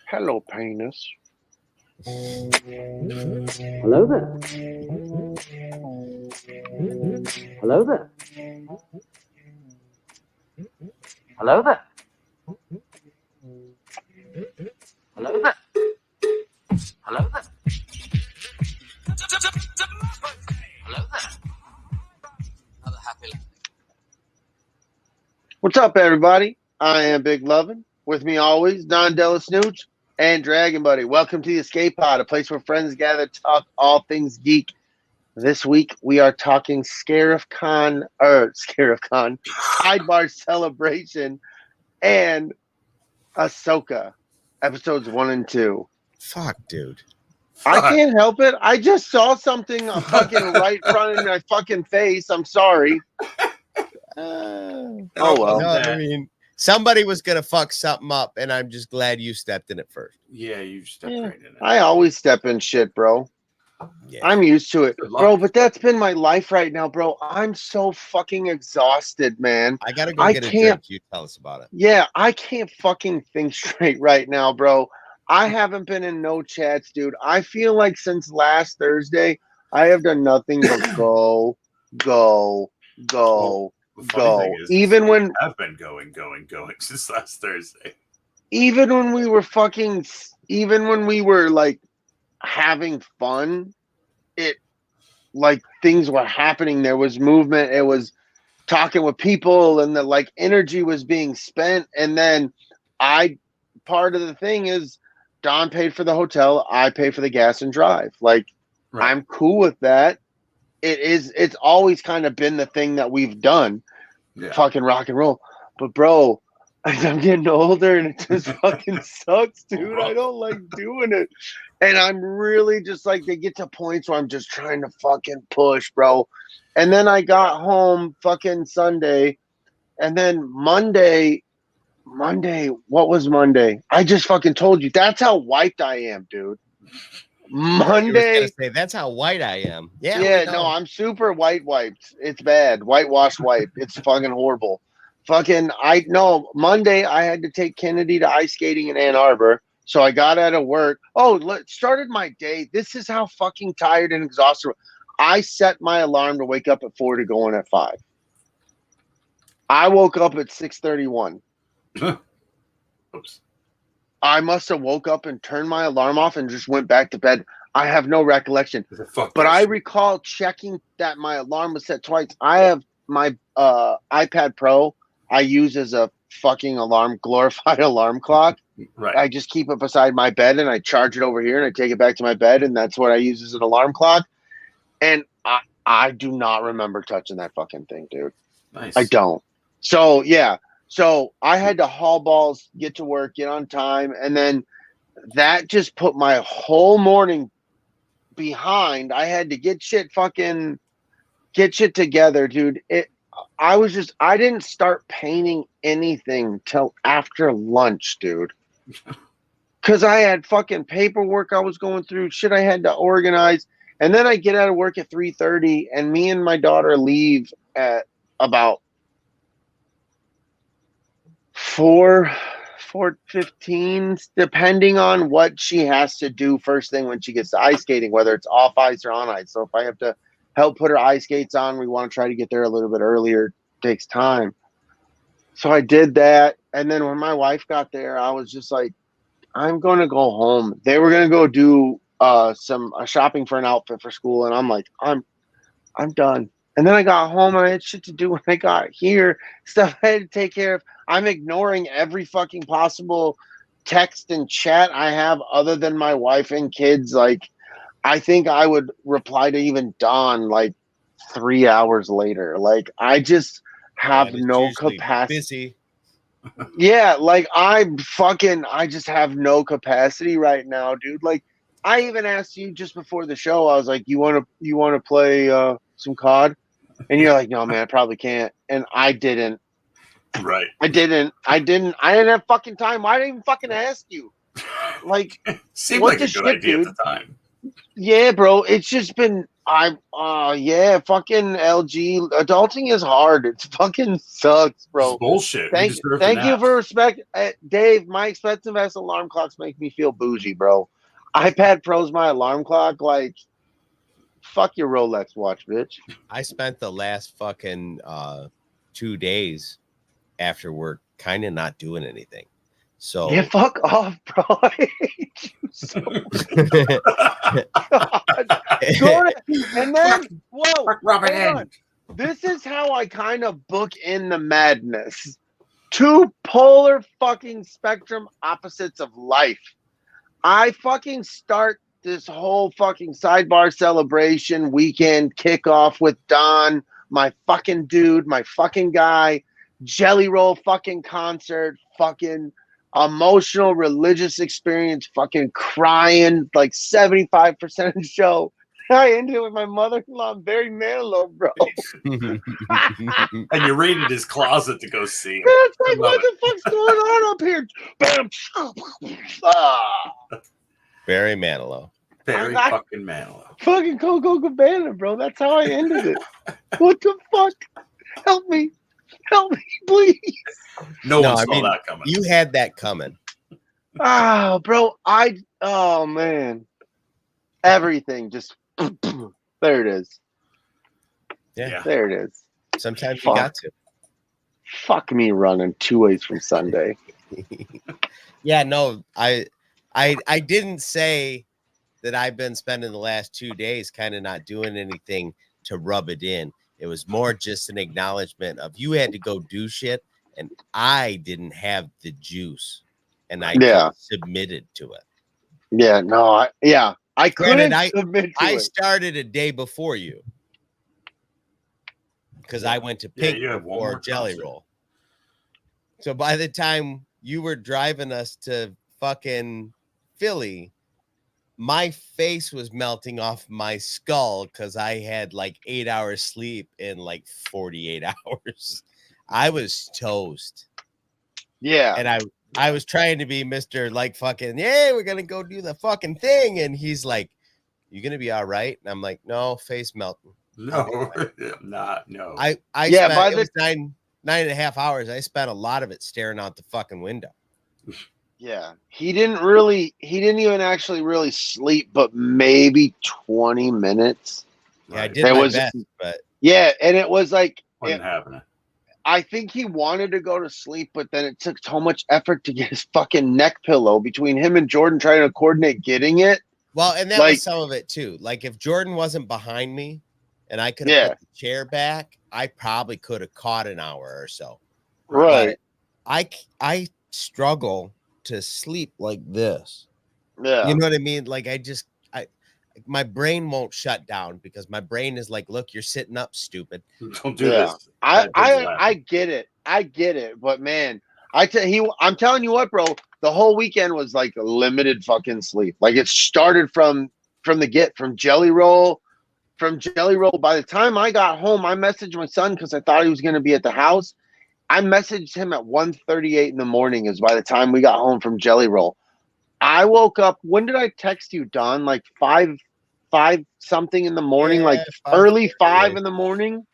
Hello, penis. Hello there. Hello there. Hello there. Hello there. Hello there. Hello there. Another happy landing. What's up, everybody? I am Big Lovin. With me always, DellaSnooch and Dragon Buddy. Welcome to the Escape Pod, a place where friends gather to talk all things geek. This week, we are talking Sidebar Celebration, and Ahsoka, episodes 1 and 2. Fuck, dude. I can't help it. I just saw something fucking right in front of my fucking face. I'm sorry. Oh, well. No, I mean, somebody was going to fuck something up, and I'm just glad you stepped in it first. Yeah, you stepped right in it. I always step in shit, bro. Yeah. I'm used to it. Bro, but that's been my life right now, bro. I'm so fucking exhausted, man. I got to go get a drink. You tell us about it. Yeah, I can't fucking think straight right now, bro. I haven't been in no chats, dude. I feel like since last Thursday, I have done nothing but go. Is, even when I've been going since last Thursday. Even when we were like having fun, it like things were happening. There was movement. It was talking with people, and the like energy was being spent. And then part of the thing is Don paid for the hotel. I pay for the gas and drive. Like, right. I'm cool with that. It's always kind of been the thing that we've done. Yeah. Fucking rock and roll. But bro, I'm getting older and it just fucking sucks, dude. I don't like doing it. And I'm really just like, they get to points where I'm just trying to fucking push, bro. And then I got home fucking Sunday. And then Monday, what was Monday? I just fucking told you. That's how wiped I am, dude. Monday. Say, that's how white I am. Yeah. Yeah, no, I'm super wiped. It's bad. Whitewashed wipe. It's fucking horrible. Monday I had to take Kennedy to ice skating in Ann Arbor. So I got out of work. Started my day. This is how fucking tired and exhausted. I set my alarm to wake up at 4 to go in at 5. I woke up at 6:31. Oops. I must have woke up and turned my alarm off and just went back to bed. I have no recollection. But I recall checking that my alarm was set twice. I have my iPad Pro I use as a fucking glorified alarm clock. Right. I just keep it beside my bed and I charge it over here and I take it back to my bed and that's what I use as an alarm clock. And I do not remember touching that fucking thing, dude. Nice. I don't. So, yeah. So I had to haul balls, get to work, get on time, and then that just put my whole morning behind. I had to get shit together, dude. I didn't start painting anything till after lunch, dude. Because I had fucking paperwork I was going through, shit I had to organize. And then I get out of work at 3:30, and me and my daughter leave at about 4:15, depending on what she has to do first thing when she gets to ice skating, whether it's off ice or on ice. So if I have to help put her ice skates on, we want to try to get there a little bit earlier. It takes time. So I did that. And then when my wife got there, I was just like, I'm going to go home. They were going to go do some shopping for an outfit for school. And I'm like, I'm done. And then I got home and I had shit to do when I got here. Stuff I had to take care of. I'm ignoring every fucking possible text and chat I have other than my wife and kids. Like, I think I would reply to even Dawn like 3 hours later. Like, I just have no capacity. Busy. Yeah, like I just have no capacity right now, dude. Like, I even asked you just before the show. I was like, "You want to play some COD?" And you're like, "No, man, I probably can't." And I didn't. Right. I didn't have fucking time. Why didn't I even fucking ask you? Like, seemed like a good idea at the time. Yeah, bro. It's just been Yeah, fucking LG. Adulting is hard. It fucking sucks, bro. It's bullshit. You deserve to Thank you nap. for respect, Dave. My expensive ass alarm clocks make me feel bougie, bro. iPad Pro's my alarm clock. Like, fuck your Rolex watch, bitch. I spent the last fucking 2 days after work kind of not doing anything. So Yeah, fuck off, bro. I hate you so God. And then, whoa, Rub it hold in. on. This is how I kind of book in the madness. Two polar fucking spectrum opposites of life. I fucking start this whole fucking sidebar celebration weekend kickoff with Don, my fucking dude, my fucking guy, Jelly Roll fucking concert, fucking emotional religious experience, fucking crying like 75% of the show. I ended it with my mother-in-law. I'm very Manilow, bro. And you raided his closet to go see him. It's like, I love what the fuck's going on up here? Bam! Ah, very Manilow. Very fucking Manilow. fucking Coco Cabana, bro. That's how I ended it. What the fuck? Help me, please. No one I saw mean, that coming. You had that coming. Ah, bro. Oh man, everything just there it is. Yeah. There it is. Sometimes Fuck. you got to. Fuck me running 2 ways from Sunday. Yeah, no, I didn't say that I've been spending the last 2 days kind of not doing anything to rub it in. It was more just an acknowledgement of you had to go do shit, and I didn't have the juice, and I submitted to it. Yeah, no, I couldn't Granted, submit to I it. started a day before you because I went to Pink you have one before more Jelly concert. Roll. So by the time you were driving us to fucking Philly, my face was melting off my skull because I had like 8 hours sleep in like 48 hours. I was toast. Yeah. And I was trying to be Mr. like fucking, yeah, we're gonna go do the fucking thing. And he's like, you gonna be all right? And I'm like, no, face melting. No, not no. I Yeah, spent by it was 9.5 hours. I spent a lot of it staring out the fucking window. Yeah. He didn't even actually really sleep, but maybe 20 minutes. Yeah, I Right. did my best, but Yeah, and it was like Wasn't happening. I think he wanted to go to sleep, but then it took so much effort to get his fucking neck pillow between him and Jordan trying to coordinate getting it. well, and that Like- was some of it too. Like if Jordan wasn't behind me and I could have put the chair back, I probably could have caught an hour or so. Right. But I struggle to sleep like this. Yeah. You know what I mean? Like my brain won't shut down because my brain is like, look, you're sitting up, stupid. Don't do this. I get it. I get it. But man, I'm telling you what, bro, the whole weekend was like limited fucking sleep. Like it started from Jelly Roll. From Jelly Roll. By the time I got home, I messaged my son because I thought he was going to be at the house. I messaged him at 1:38 in the morning is by the time we got home from Jelly Roll. I woke up. When did I text you, Don? Like 5 something in the morning, Yeah, like 5:30, early 5 in the morning.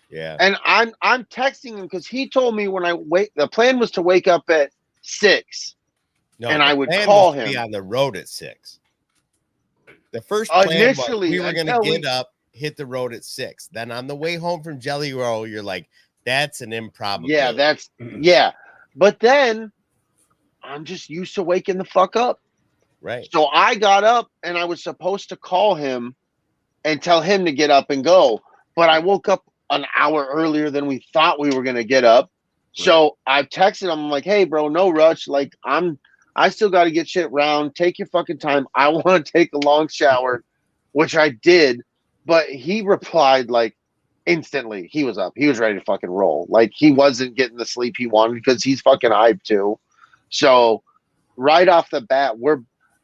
Yeah. And I'm texting him because he told me when the plan was to wake up at 6. No, and the I would plan call was to him. be on the road at 6. The first plan Initially, was we were going to until get up, hit the road at 6. Then on the way home from Jelly Roll, you're like, that's an improbability. Yeah. But then I'm just used to waking the fuck up. Right. So I got up and I was supposed to call him and tell him to get up and go. But I woke up an hour earlier than we thought we were going to get up. So I texted him. I'm like, hey, bro, no rush. Like, I still got to get shit round. Take your fucking time. I want to take a long shower, which I did. But he replied like instantly. He was up. He was ready to fucking roll. Like, he wasn't getting the sleep he wanted because he's fucking hyped too. So right off the bat, we're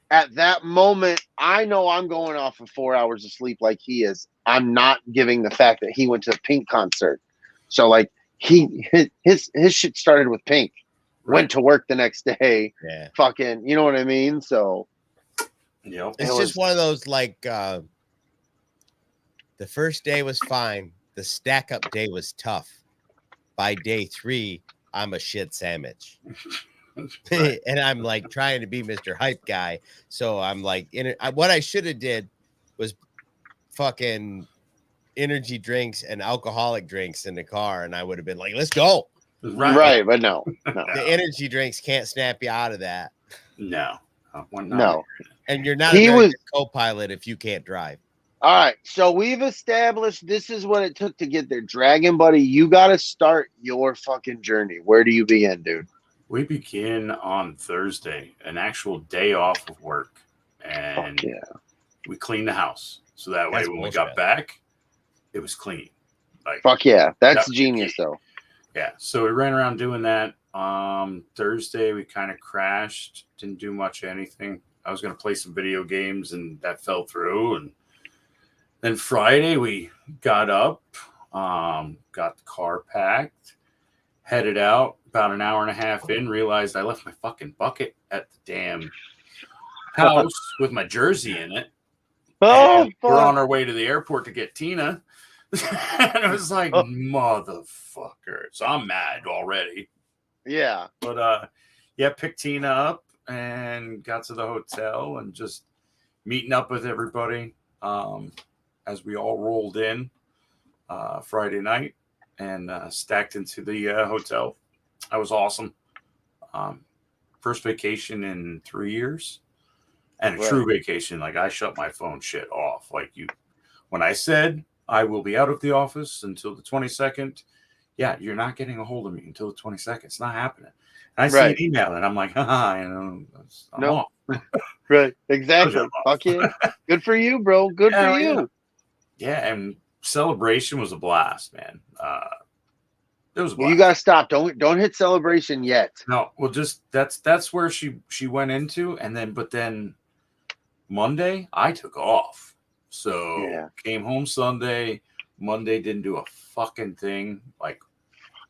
at that moment. I know I'm going off of 4 hours of sleep like he is. I'm not giving the fact that he went to the Pink concert. So like his shit started with Pink. Went to work the next day. Yeah. Fucking, you know what I mean? So Yep. It's just one of those like The first day was fine. The stack up day was tough. By day 3, I'm a shit sandwich. And I'm like trying to be Mr. Hype guy. So I'm like, what I should have did was fucking energy drinks and alcoholic drinks in the car. And I would have been like, let's go. Right. But no. The energy drinks can't snap you out of that. No. No. And you're not a very good co-pilot if you can't drive. All right. So we've established this is what it took to get there. Dragon Buddy, you got to start your fucking journey. Where do you begin, dude? We begin on Thursday, an actual day off of work. And we clean the house. So that way when we got back, it was clean. Like, fuck yeah. That's genius, though. Yeah. So we ran around doing that. Thursday, we kind of crashed. Didn't do much of anything. I was going to play some video games, and that fell through. And then Friday, we got up, got the car packed, headed out. About an hour and a half in, realized I left my fucking bucket at the damn house with my jersey in it. Oh, we're on our way to the airport to get Tina. And it was like, motherfucker. So I'm mad already. Yeah. But, picked Tina up and got to the hotel and just meeting up with everybody as we all rolled in Friday night and stacked into the hotel. That was awesome. First vacation in 3 years and a true vacation. Like, I shut my phone shit off. Like, when I said I will be out of the office until the 22nd, you're not getting a hold of me until the 22nd. It's not happening. And I see an email and I'm like, I'm off. Right. Exactly. Fuck yeah. Good for you, bro. Good for you. Yeah. And celebration was a blast, man. It was. Well, you gotta stop. Don't hit celebration yet. No, well, just that's where she went into, and then Monday I took off, so came home Sunday. Monday didn't do a fucking thing, like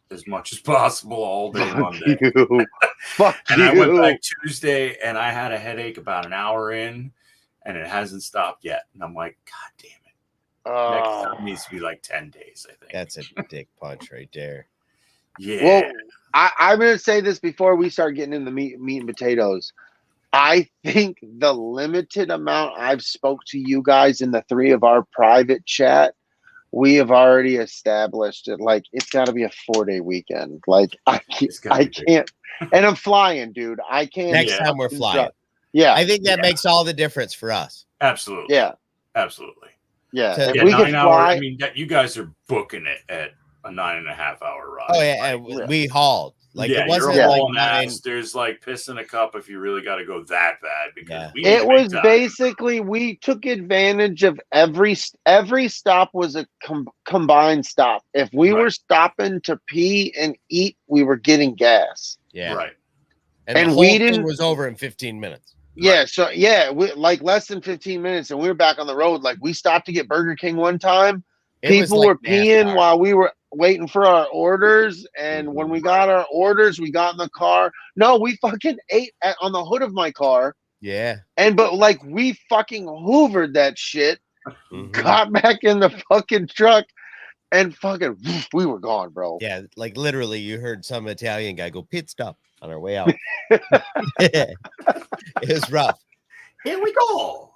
as much as possible all day Monday. Fuck and you. I went back Tuesday, and I had a headache about an hour in, and it hasn't stopped yet. And I'm like, God damn it! Next time needs to be like 10 days. I think that's a dick punch right there. Yeah. Well, I'm going to say this before we start getting into meat and potatoes. I think the limited amount I've spoke to you guys in the 3 of our private chat, we have already established it. Like, it's got to be a 4-day weekend. Like, I can't. And I'm flying, dude. I can't. Next time we're flying. Yeah. I think that makes all the difference for us. Absolutely. Yeah. Absolutely. Yeah. So, if we can fly. I mean, you guys are booking it at a 9.5-hour ride. Oh yeah, and we hauled. Like, it wasn't you're like hauling ass. There's like piss in a cup if you really got to go that bad, because it was basically, we took advantage of every stop was a combined stop. If we were stopping to pee and eat, we were getting gas. Yeah, right. And we didn't was over in 15 minutes. Yeah, right. So we, like less than 15 minutes, and we were back on the road. Like, we stopped to get Burger King one time. People were peeing while we were waiting for our orders, and when we got our orders, we got in the car. No, we fucking ate on the hood of my car. Yeah. But like, we fucking hoovered that shit, got back in the fucking truck, and fucking we were gone, bro. Yeah, like literally, you heard some Italian guy go pit stop on our way out. It was rough. Here we go.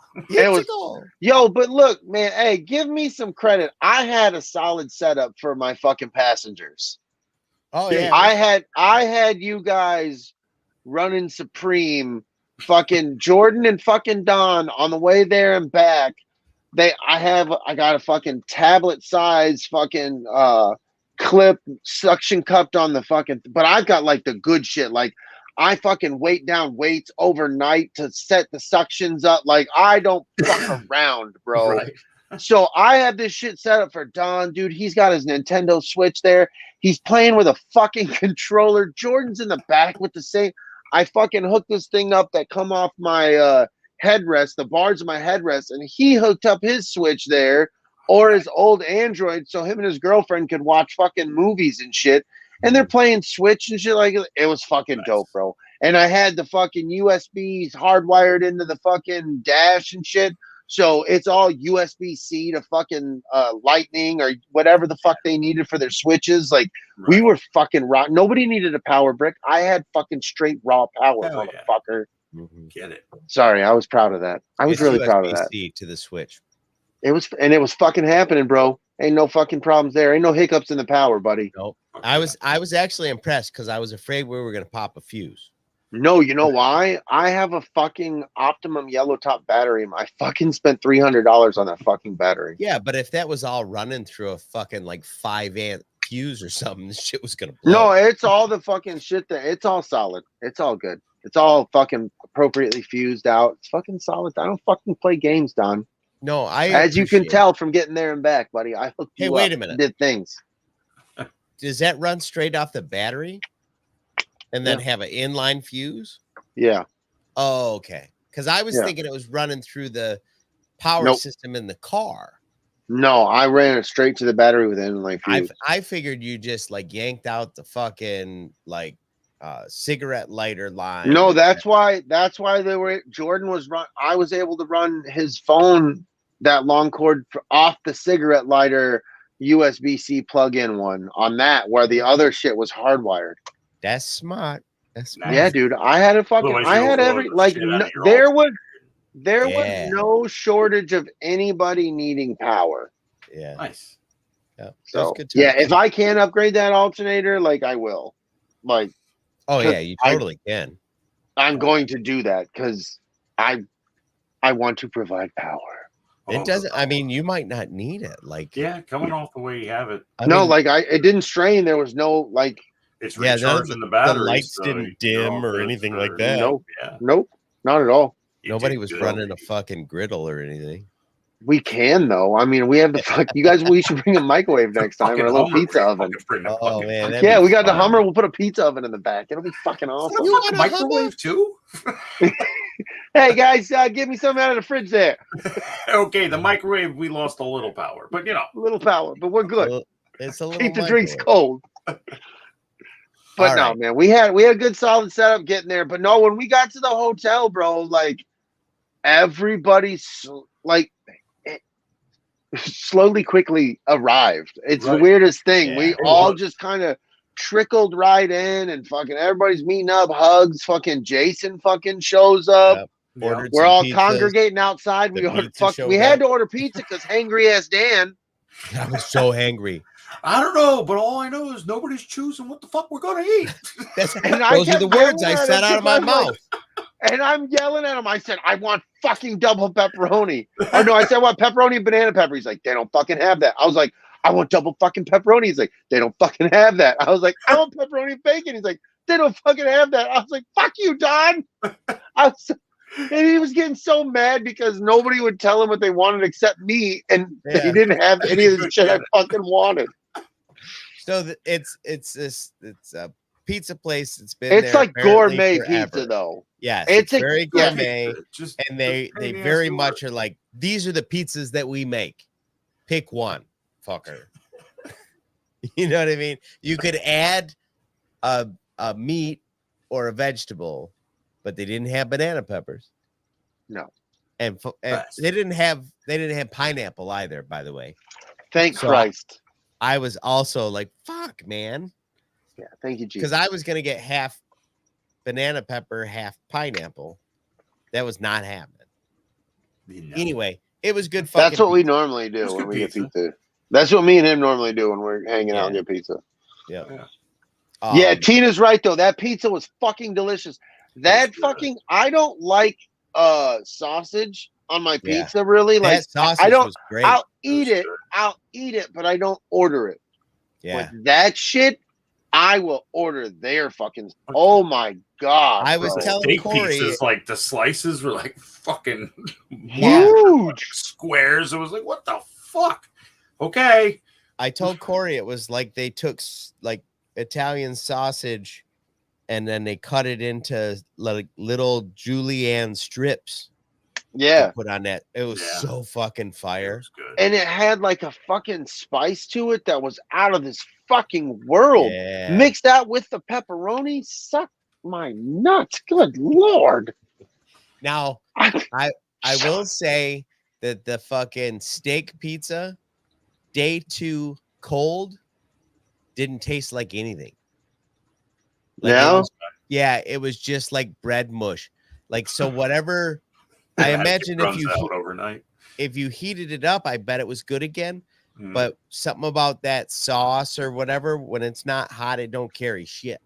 Yo, but look, man, hey, give me some credit. I had a solid setup for my fucking passengers. Oh yeah. I had you guys running supreme, fucking Jordan and fucking Don on the way there and back. I got a fucking tablet size fucking clip suction cupped on the fucking, but I've got like the good shit. Like, I fucking weight down weights overnight to set the suctions up. Like, I don't fuck around, bro. Right. So I have this shit set up for Don, dude. He's got his Nintendo Switch there. He's playing with a fucking controller. Jordan's in the back with the same. I fucking hooked this thing up that come off my headrest, the bars of my headrest, and he hooked up his Switch there, or his old Android, so him and his girlfriend could watch fucking movies and shit. And they're playing Switch and shit like it was fucking dope, bro. And I had the fucking USBs hardwired into the fucking dash and shit. So it's all USB-C to fucking lightning or whatever the fuck they needed for their switches. Like we were fucking raw. Nobody needed a power brick. I had fucking straight raw power, Hell motherfucker. yeah. Get it. Sorry, I was proud of that. I was really proud of that. USB-C to the Switch. It was fucking happening, bro. Ain't no fucking problems there. Ain't no hiccups in the power, buddy. Nope. I was actually impressed because I was afraid we were gonna pop a fuse. No, you know why? I have a fucking Optimum yellow top battery. I fucking spent $300 on that fucking battery. Yeah, but if that was all running through a fucking like 5 amp fuse or something, this shit was gonna blow. No, it's all the fucking shit that it's all solid. It's all good. It's all fucking appropriately fused out. It's fucking solid. I don't fucking play games, Don. No, as you can tell from getting there and back, buddy. I hooked you wait up a minute. and did things. Does that run straight off the battery and then have an inline fuse? Yeah. Oh, okay. Because I was thinking it was running through the power system in the car. No, I ran it straight to the battery with an inline fuse. I figured you just like yanked out the fucking like cigarette lighter line. No, that's why they were. Jordan was run. I was able to run his phone that long cord off the cigarette lighter USB-C plug-in one on that, where the other shit was hardwired. That's smart. That's smart. Yeah, dude. I had a fucking. I had every like. There was no shortage of anybody needing power. Yeah. Nice. Yeah. So yeah, if I can upgrade that alternator, like I will. Like. Oh yeah, you totally can. I'm going to do that because I want to provide power. It doesn't. I mean, you might not need it. Like coming off the way you have it. I mean, it didn't strain. There was no like. It's recharging the battery. The lights didn't dim or anything like that. Nope, not at all. Nobody was running a fucking griddle or anything. We can though. I mean, we have the fuck. You guys, we should bring a microwave next time or a little pizza oven. Oh man, yeah, we got the Hummer. We'll put a pizza oven in the back. It'll be fucking awesome. You want a microwave too? Hey guys, give me something out of the fridge there. Okay, the microwave we lost a little power, but a little power, but we're good. It's a little. Keep the drinks cold. But no, man, we had a good solid setup getting there. But no, when we got to the hotel, bro, like everybody's like. Slowly, quickly arrived. It's the weirdest thing. Yeah, we all just kind of trickled right in, and fucking everybody's meeting up. Hugs. Fucking Jason fucking shows up. Yep. We're all congregating outside. We ordered. We had to order pizza because hangry ass Dan. I was so hangry. I don't know, but all I know is nobody's choosing what the fuck we're gonna eat. Those are the words I said out of my mouth. And I'm yelling at him. I said, I want fucking double pepperoni. Or no, I said, I want pepperoni and banana pepper. He's like, they don't fucking have that. I was like, I want double fucking pepperoni. He's like, they don't fucking have that. I was like, I want pepperoni and bacon. He's like, they don't fucking have that. I was like, fuck you, Don. And he was getting so mad because nobody would tell him what they wanted except me. And he didn't have any of the shit I fucking wanted. So it's a pizza place. It's like gourmet pizza though. Yeah, it's very gourmet, and they very much are like, these are the pizzas that we make. Pick one, fucker. You know what I mean? You could add a meat or a vegetable, but they didn't have banana peppers. No, and they didn't have pineapple either. By the way, thank Christ. I was also like, fuck, man. Yeah, thank you, Jesus. Because I was gonna get half banana pepper, half pineapple. That was not happening. Anyway, it was good. That's what we normally do when we get pizza. That's what me and him normally do when we're hanging out and get pizza. Yeah. Tina's right though. That pizza was fucking delicious. That fucking I don't like sausage on my pizza really. Like I don't. Was great. I'll eat it, but I don't order it. Yeah. But that shit. I will order their fucking. Oh my god! I was telling Corey, pizzas, like the slices were like fucking huge squares. It was like, what the fuck? Okay. I told Corey it was like they took like Italian sausage, and then they cut it into like little julienne strips. Yeah, put on that. It was so fucking fire, and it had like a fucking spice to it that was out of this fucking world. Mixed out with the pepperoni, suck my nuts. Good lord. Now I will say that the fucking steak pizza day 2 cold didn't taste like anything. Like it was just like bread mush. Like, so whatever. I imagine if you heated it up, I bet it was good again. But something about that sauce or whatever, when it's not hot, it don't carry shit.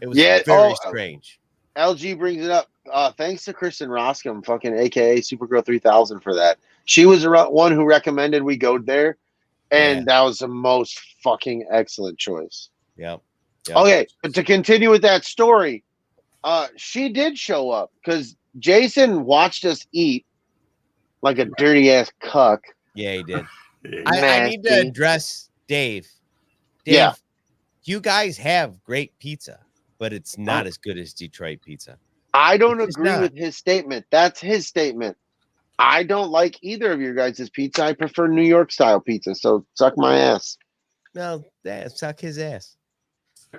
It was very strange. LG brings it up. Thanks to Kristen Roscom, fucking AKA Supergirl 3000 for that. She was the one who recommended we go there, and that was the most fucking excellent choice. Yep. Okay, but to continue with that story, she did show up because Jason watched us eat like a dirty ass cuck. Yeah, he did. I need to address Dave. Yeah. You guys have great pizza, but it's not as good as Detroit pizza. I don't agree with his statement. That's his statement. I don't like either of your guys' pizza. I prefer New York style pizza. So suck my ass. No, suck his ass.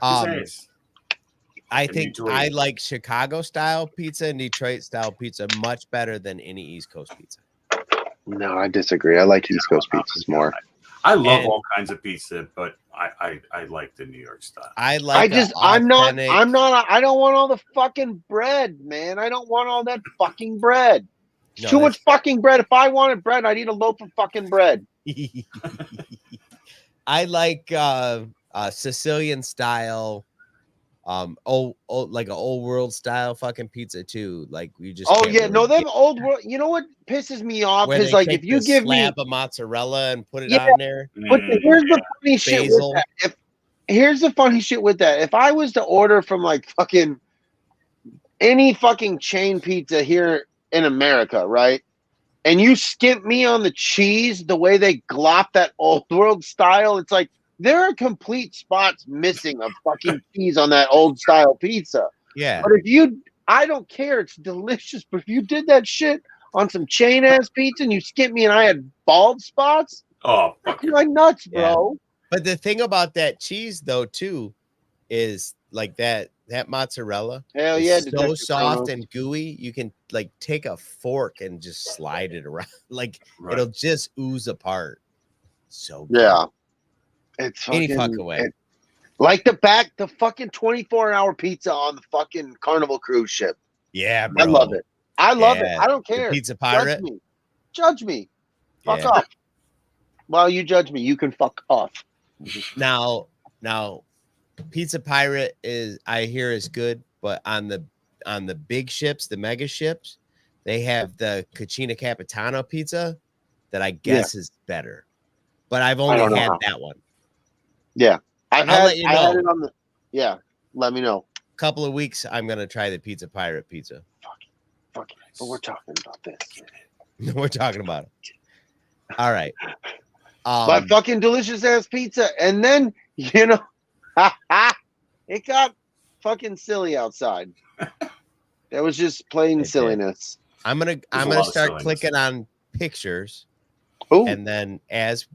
I think I like Chicago style pizza and Detroit style pizza much better than any East Coast pizza. No, I disagree. I like East Coast pizzas more. I love all kinds of pizza, but I like the New York style. I don't want all the fucking bread, man. I don't want all that fucking bread. It's too much fucking bread. If I wanted bread, I'd eat a loaf of fucking bread. I like Sicilian style, like an old world style fucking pizza too. Like we just them old world. You know what pisses me off is like if you give me a mozzarella and put it on there. But here's the funny shit with that. Here's the funny shit with that. If I was to order from like fucking any fucking chain pizza here in America, right? And you skimp me on the cheese, the way they glop that old world style, it's like there are complete spots missing of fucking cheese on that old style pizza. Yeah. But I don't care. It's delicious. But if you did that shit on some chain ass pizza and you skipped me and I had bald spots, you're like nuts, bro. But the thing about that cheese though, too, is like that mozzarella. Hell yeah. So soft and gooey. You can like take a fork and just slide it around. Like it'll just ooze apart. So good. Yeah. It's any fucking way. Like the fucking 24-hour pizza on the fucking Carnival cruise ship. Yeah, bro. I love it. I love it. I don't care. The pizza pirate. Judge me. Fuck off. While you judge me, you can fuck off. Now, Pizza Pirate I hear is good, but on the big ships, the mega ships, they have the Cucina Capitano pizza that I guess is better. But I've only had that one. Yeah. I'll let you know. Let me know. A couple of weeks, I'm gonna try the Pizza Pirate pizza. Fuck it. But we're talking about this. We're talking about it. All right. My fucking delicious ass pizza, and then it got fucking silly outside. That was just plain silliness. I'm gonna start clicking on pictures, and then as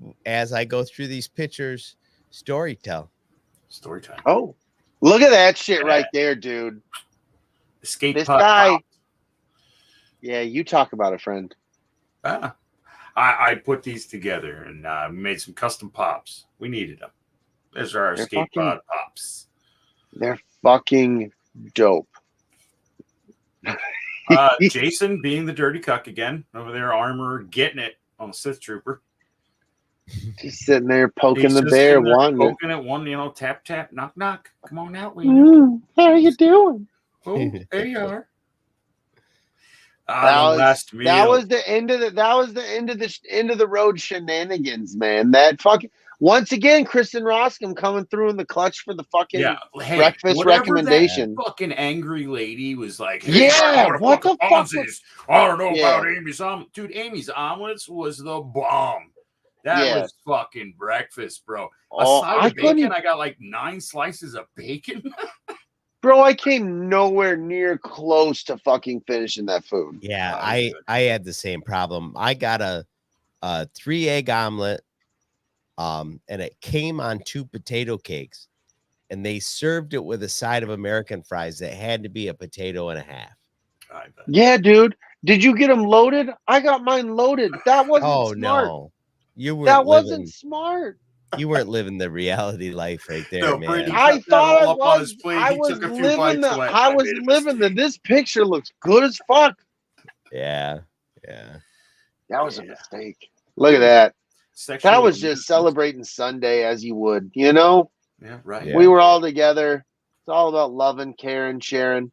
I go through these pictures, story time. Oh, look at that shit right there, dude. Escape this guy. Pop. Yeah, you talk about it, friend. I put these together and made some custom pops. We needed them. Those are our escape pod pops. They're fucking dope. Jason being the dirty cuck again over there, armor getting it on the Sith Trooper. He's sitting there poking the bear, poking at one, tap tap, knock knock. Come on out, Lena. How you doing? Oh, there you are. That was the end of the road shenanigans, man. That fucking once again, Kristen Roscom coming through in the clutch for the fucking breakfast recommendation. That fucking angry lady was like, what the fuck? I don't know about Amy's omelet. Dude, Amy's omelets was the bomb. That was fucking breakfast, bro. A side of bacon, I got like 9 slices of bacon. Bro, I came nowhere near close to fucking finishing that food. Yeah, I had the same problem. I got a 3-egg omelet, and it came on 2 potato cakes, and they served it with a side of American fries that had to be a potato and a half. Yeah, dude. Did you get them loaded? I got mine loaded. That wasn't Oh smart. no, you weren't That living. wasn't smart. You weren't living the reality life right there, No, man. Brady I cut that thought I all up on his was. plate. I He was took a few living bites the. and went, I "I was made a living the. mistake." This picture looks good as fuck. Yeah. That was a mistake. Look at that. Sexual That was just amusement. celebrating Sunday as you would. You know, Yeah, right. Yeah. we were all together. It's all about loving, caring, sharing,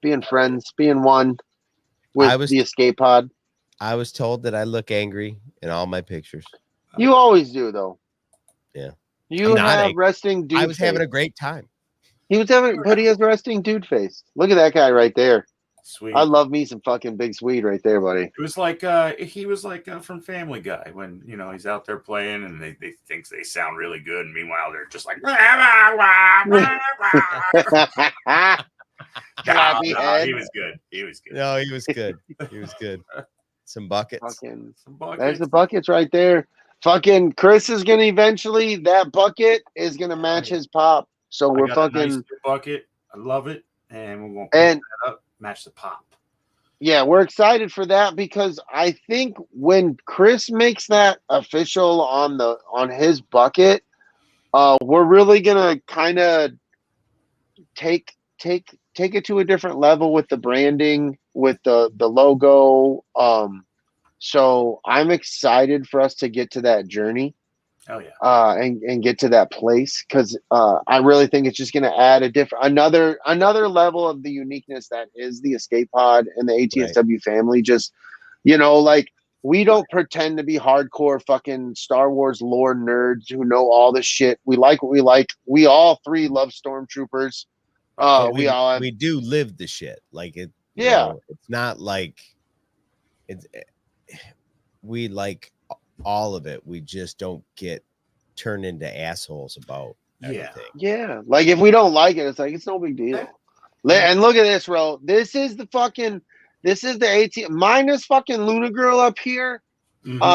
being friends, being one with the escape pod. I was told that I look angry in all my pictures. You always do, though. Yeah. You I'm not have angry. resting dude I was having face. a great time. He was having, but he has resting dude face. Look at that guy right there. Sweet. I love me some fucking Big Swede right there, buddy. It was like he was like from Family Guy when he's out there playing and they think they sound really good, and meanwhile they're just like Flappy head. He was good. He was good. No, he was good. He was good. Some buckets. Fucking, Some buckets. there's the buckets right there. Fucking Chris is gonna eventually. That bucket is gonna match his pop. So I we're got a fucking nice bucket. I love it, and we're gonna and that up, match the pop. yeah, we're excited for that because I think when Chris makes that official on his bucket, we're really gonna kind of take it to a different level with the branding, with the logo. So I'm excited for us to get to that journey. Oh yeah. And get to that place because I really think it's just going to add another level of the uniqueness that is the escape pod and the ATSW family. Just like we don't pretend to be hardcore fucking Star Wars lore nerds who know all this shit. We like what we like. We all three love stormtroopers. We do live the shit like it. Yeah, it's not like we like all of it. We just don't get turned into assholes about everything. Yeah. Like if we don't like it, it's like it's no big deal. And look at this, bro. This is the AT minus fucking Luna Girl up here.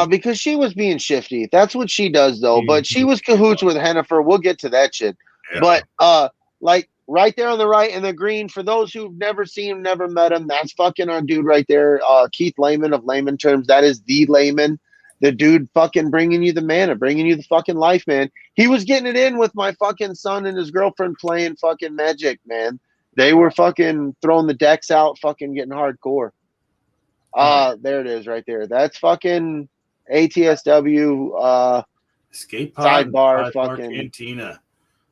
Because she was being shifty. That's what she does though. But she was cahoots with Hennifer. We'll get to that shit. Yeah. But like right there on the right in the green, for those who've never seen him, never met him, that's fucking our dude right there. Keith Layman of Layman Terms. That is the Layman. The dude fucking bringing you the mana, bringing you the fucking life, man. He was getting it in with my fucking son and his girlfriend playing fucking Magic, man. They were fucking throwing the decks out, fucking getting hardcore. There it is right there. That's fucking ATSW escape pod, sidebar fucking cantina.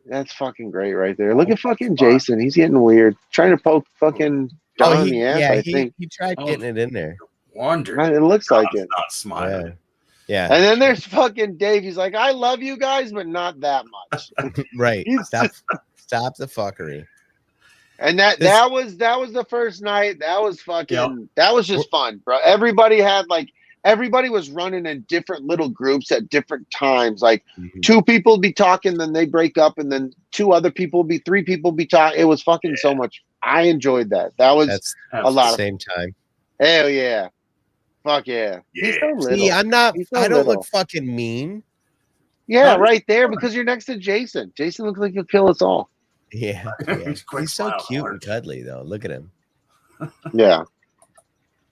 That's fucking great right there. Look at fucking Jason. He's getting weird. Trying to poke fucking John in the ass, I think. He tried getting it in there. Wonder. It looks like it. Not smiling. Yeah. And then there's fucking Dave. He's like, I love you guys, but not that much. Right. Stop the fuckery. And that was the first night. That was fucking that was just fun, bro. Everybody was running in different little groups at different times. Like two people would be talking, then they break up, and then three people be talking. It was fucking so much. I enjoyed that. That's a lot at the same time. Hell yeah. Fuck yeah. He's so little. See, I don't look fucking mean. Yeah, right there, because you're next to Jason. Jason looks like he'll kill us all. Yeah. He's so cute and cuddly, though. Look at him. Yeah.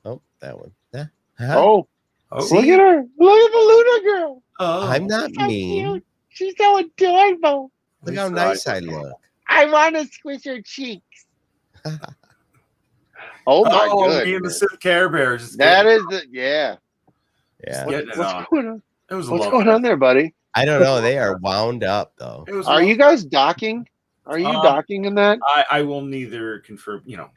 Oh, that one. Oh, look at her. Look at the Luna Girl. I'm not mean. Cute. She's so adorable. Look how nice I look. I want to squish her cheeks. Oh my god! Me and the Sith Care Bears. That is the yeah. What's going on? What's going on there, buddy? I don't know. They are wound up though. Are you guys docking? Are you docking in that? I will neither confirm. We don't.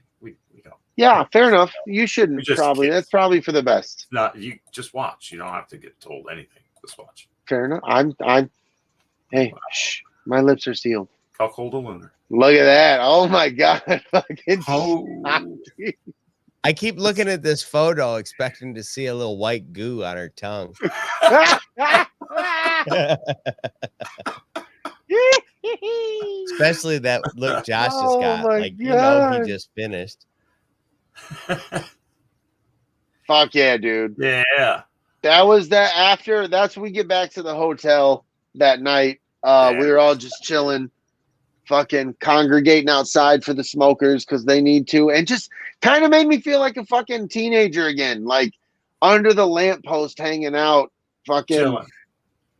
Yeah, fair enough. You shouldn't probably. That's probably for the best. Not you. Just watch. You don't have to get told anything. Just watch. Fair enough. Hey, shh, my lips are sealed. Cuckold a lunar. Look at that. Oh my god. Fucking I keep looking at this photo expecting to see a little white goo on her tongue. Especially that look Josh just got. Like, he just finished. Fuck yeah, dude. Yeah. That was that after. That's when we get back to the hotel that night. We were all just chilling. fucking congregating outside for the smokers because they need to, and just kind of made me feel like a fucking teenager again, like under the lamppost hanging out, fucking. Chilling.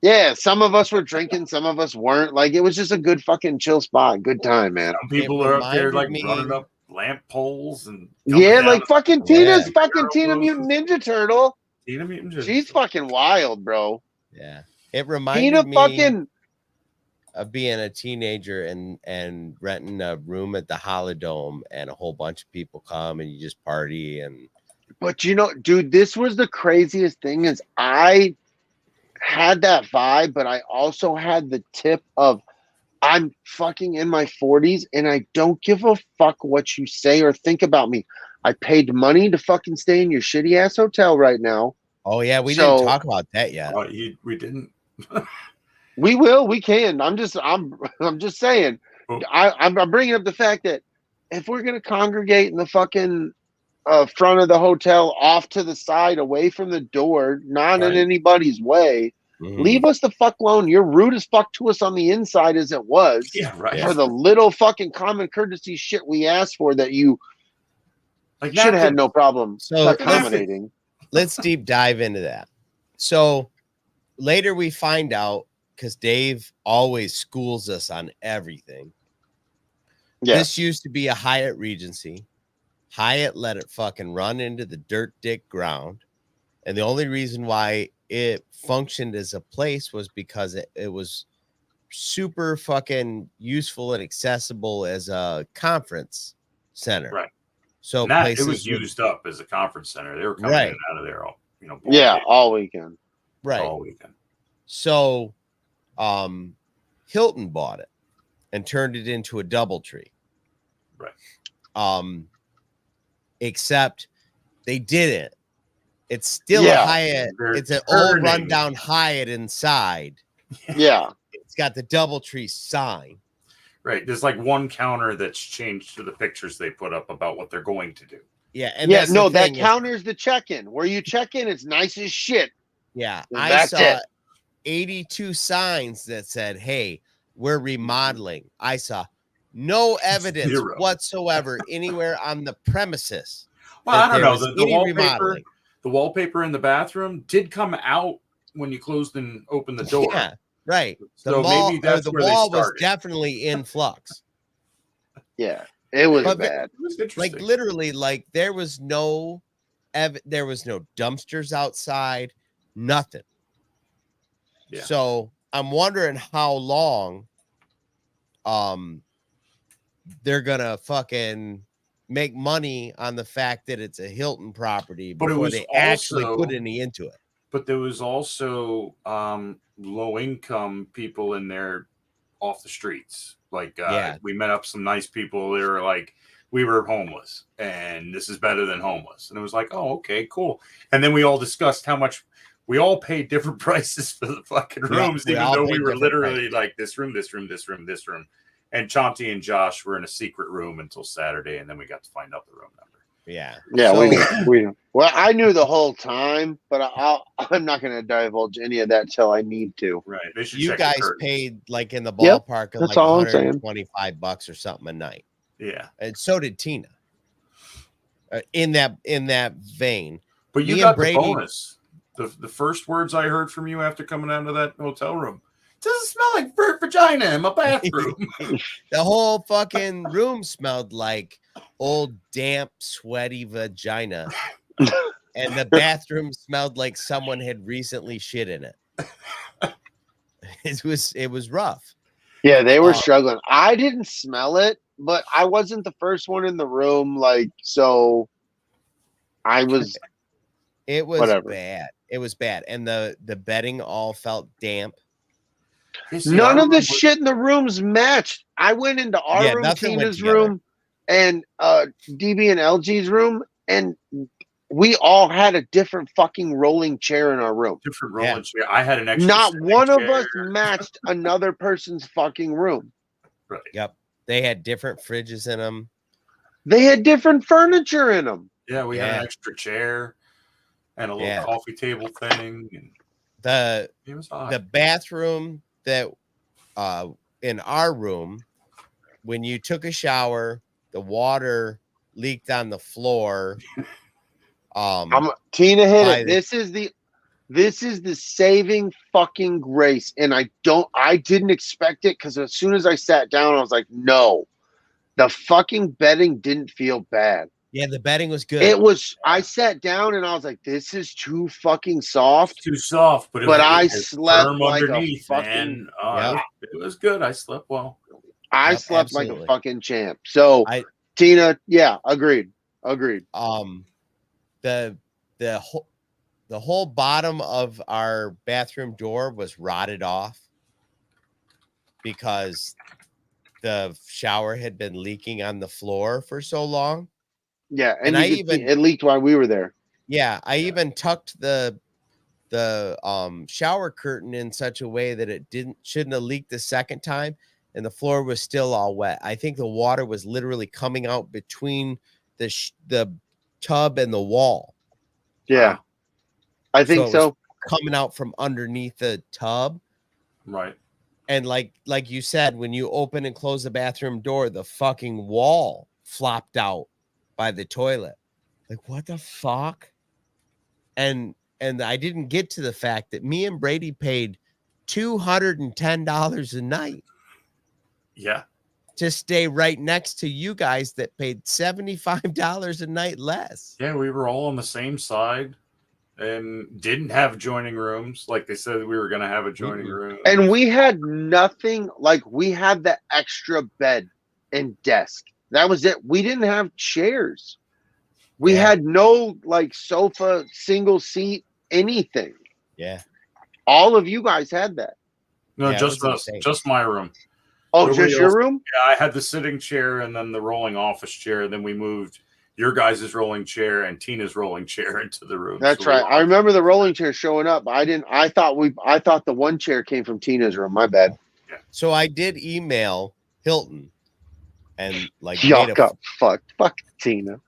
Yeah, some of us were drinking, some of us weren't. Like, it was just a good fucking chill spot. Good time, man. Some people are up there reminded like me- running up lamp poles and coming Yeah, down like fucking Yeah. Tina's fucking Tina Mutant Ninja Turtle. Tina Mutant Ninja. She's fucking wild, bro. Yeah. It reminded Tina me fucking of being a teenager and renting a room at the Holodome, and a whole bunch of people come and you just party. And But you know, dude, this was the craziest thing is I had that vibe, but I also had the tip of I'm fucking in my 40s and I don't give a fuck what you say or think about me. I paid money to fucking stay in your shitty ass hotel right now. oh yeah, we So- didn't talk about that yet. We didn't. We will, we can. I'm just saying. Oh. I'm bringing up the fact that if we're gonna congregate in the fucking front of the hotel, off to the side, away from the door, not in Right. anybody's way, Mhm. leave us the fuck alone. You're rude as fuck to us on the inside as it was. Yeah, right. Yeah. For the little fucking common courtesy shit we asked for that you Like should have had no problem So, accommodating. Let's deep dive into that. So later we find out, because Dave always schools us on everything. Yeah. This used to be a Hyatt Regency. Hyatt let it fucking run into the dirt dick ground. And the only reason why it functioned as a place was because it was super fucking useful and accessible as a conference center. Right. So And that, it places was would- used up as a conference center. They were coming Right. in and out of there all, Yeah, all weekend. right. all weekend. So Hilton bought it and turned it into a DoubleTree. Right. Except they didn't. It's still Yeah. a Hyatt. They're It's an old turning. rundown Hyatt inside. Yeah. It's got the DoubleTree sign. Right. There's like one counter that's changed to the pictures they put up about what they're going to do. Yeah, and Yeah, that's the no, that thing is- counter's the check-in. Where you check in, it's nice as shit. Yeah, And I that's saw it. 82 signs that said, "Hey, we're remodeling." I saw no evidence Zero. whatsoever anywhere on the premises. Well, that I don't there know. was The any wallpaper, remodeling. the wallpaper in the bathroom did come out when you closed and opened the door. Yeah, right. The So mall, maybe that's the where they wall was started. definitely in flux. Yeah, it was But bad. It was interesting. Like literally, like there was no dumpsters outside, nothing. Yeah. So I'm wondering how long they're gonna fucking make money on the fact that it's a Hilton property But it before was they actually also- put any into it. But there was also low income people in there off the streets. Like Yeah. we met up some nice people. They were like, we were homeless and this is better than homeless. And it was like, oh, okay, cool. And then we all discussed how much we all paid different prices for the fucking Yeah, rooms, we even all though paid we were different literally like this room, this room, this room, this room. And Chauncey and Josh were in a secret room until Saturday, and then we got to find out the room number. Yeah. Yeah, So- we well, I knew the whole time, but I'm not going to divulge any of that till I need to. Right. They should You check the guys curtains. paid like in the Yep, ballpark of that's like all I'm saying. $125 or something a night. Yeah. And so did Tina. In that vein. But you Me and got Brady- the bonus. The first words I heard from you after coming out of that hotel room. Doesn't smell like vagina in my bathroom. The whole fucking room smelled like old, damp, sweaty vagina. And the bathroom smelled like someone had recently shit in it. It was rough. Yeah, they Oh. were struggling. I didn't smell it, but I wasn't the first one in the room. Like, so I was. It was Whatever. bad. It was bad. And the bedding all felt damp. None of the shit in the rooms matched. I went into our Yeah, room, nothing went Tina's together. room, and DB and LG's room, and we all had a different fucking rolling chair in our room. different rolling chair. I had an extra. Not standing one of chair. us matched another person's fucking room. Right. Yep. They had different fridges in them. They had different furniture in them. Yeah, we had Yeah. an extra chair and a little Yeah. coffee table thing, and The it was odd. the bathroom that in our room when you took a shower, the water leaked on the floor. Tina hit by it. the- This is the saving fucking grace. And I didn't expect it because as soon as I sat down, I was like, no, the fucking bedding didn't feel bad. Yeah, the bedding was good. It was, I sat down and I was like, this is too fucking soft. It's too soft, but I was slept firm like a underneath, fucking, man. Yep. It was good. I slept well. I Yep, slept like absolutely. a fucking champ. So Tina, yeah, agreed. The whole bottom of our bathroom door was rotted off because the shower had been leaking on the floor for so long. Yeah, and it leaked while we were there. Yeah, I even tucked the shower curtain in such a way that it shouldn't have leaked the second time, and the floor was still all wet. I think the water was literally coming out between the tub and the wall. Yeah, I think so. It was coming out from underneath the tub, right? And like you said, when you open and close the bathroom door, the fucking wall flopped out by the toilet. Like, what the fuck? And I didn't get to the fact that me and Brady paid $210 a night. Yeah. To stay right next to you guys that paid $75 a night less. Yeah, we were all on the same side and didn't have joining rooms. Like they said we were going to have a joining room. And we had nothing. Like, we had the extra bed and desk. That was it. We didn't have chairs. We had no like sofa, single seat, anything. Yeah. All of you guys had that. No, just us, just my room. Oh, just your room? Yeah, I had the sitting chair and then the rolling office chair. Then we moved your guys' rolling chair and Tina's rolling chair into the room. That's right. I remember the rolling chair showing up. But I thought the one chair came from Tina's room. My bad. Yeah. So I did email Hilton and like fuck Tina.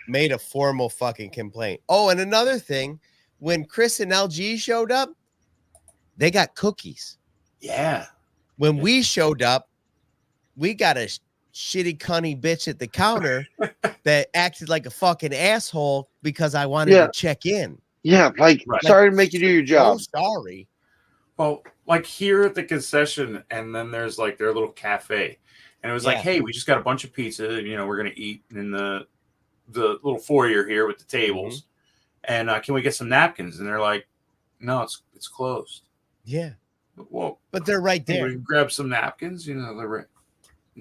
Made a formal fucking complaint. Oh, and another thing, when Chris and LG showed up, they got cookies. Yeah. When we showed up, we got a shitty cunny bitch at the counter that acted like a fucking asshole because I wanted to check in. Yeah, sorry to make you do your job. So sorry. Well, like here at the concession, and then there's like their little cafe. And it was like, hey, we just got a bunch of pizza. You know, we're going to eat in the little foyer here with the tables. And can we get some napkins? And they're like, no, it's closed. Yeah. Well, but they're right there. We can grab some napkins. You know,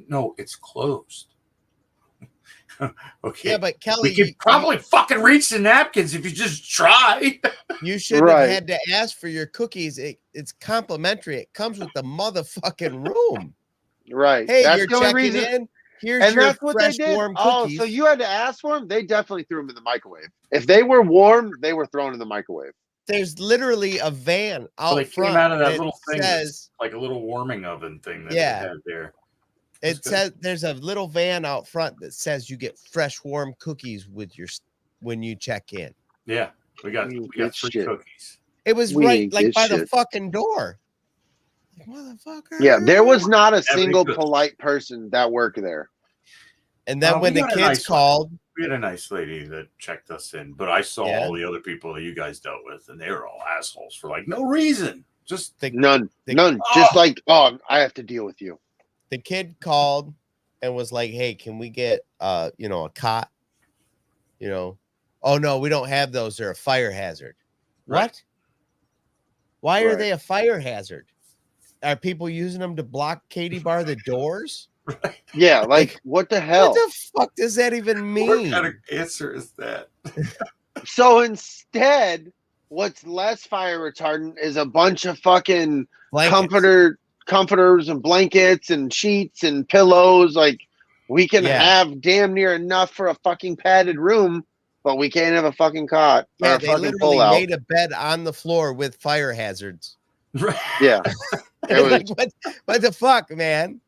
no, it's closed. Okay. Yeah, but Kelly, we could probably fucking reach the napkins if you just try. You should have had to ask for your cookies. It's complimentary. It comes with the motherfucking room. Right. Hey, that's you're the only checking reason. in. Here's your fresh, warm cookies. Oh, so you had to ask for them? They definitely threw them in the microwave. If they were warm, they were thrown in the microwave. There's literally a van out they front. Came out of that little thing, says, like a little warming oven thing that they had there. It says there's a little van out front that says you get fresh, warm cookies with when you check in. Yeah, we got free cookies. It was right like by the fucking door. Motherfucker. Yeah, there was not a single polite person that worked there. And then when the kids called, we had a nice lady that checked us in, but I saw all the other people that you guys dealt with, and they were all assholes for like no reason. Just none. Just like, I have to deal with you. The kid called and was like, hey, can we get a cot? Oh no, we don't have those. They're a fire hazard. Right. What? Why are they a fire hazard? Are people using them to block Katie Bar the doors? Yeah, like what the hell? What the fuck does that even mean? What kind of answer is that? So instead, what's less fire retardant is a bunch of fucking comforters and blankets and sheets and pillows. Like, we can have damn near enough for a fucking padded room, but we can't have a fucking cot. Yeah, they literally made a bed on the floor with fire hazards. Right. Yeah. Like, what the fuck, man?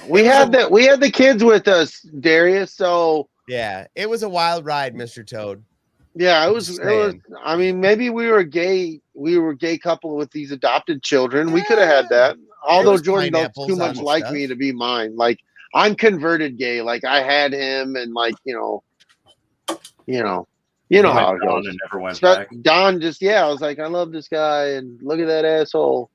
We had the kids with us, Darius. So yeah, it was a wild ride, Mr. Toad. Yeah, it was. I mean, maybe we were a gay couple with these adopted children. We could have had that. although was Jordan don't pineapples too on much the like stuff. me to be mine. Like I'm converted gay. Like I had him, and like you know how it goes. And never went So back. Don just I was like, I love this guy, and look at that asshole.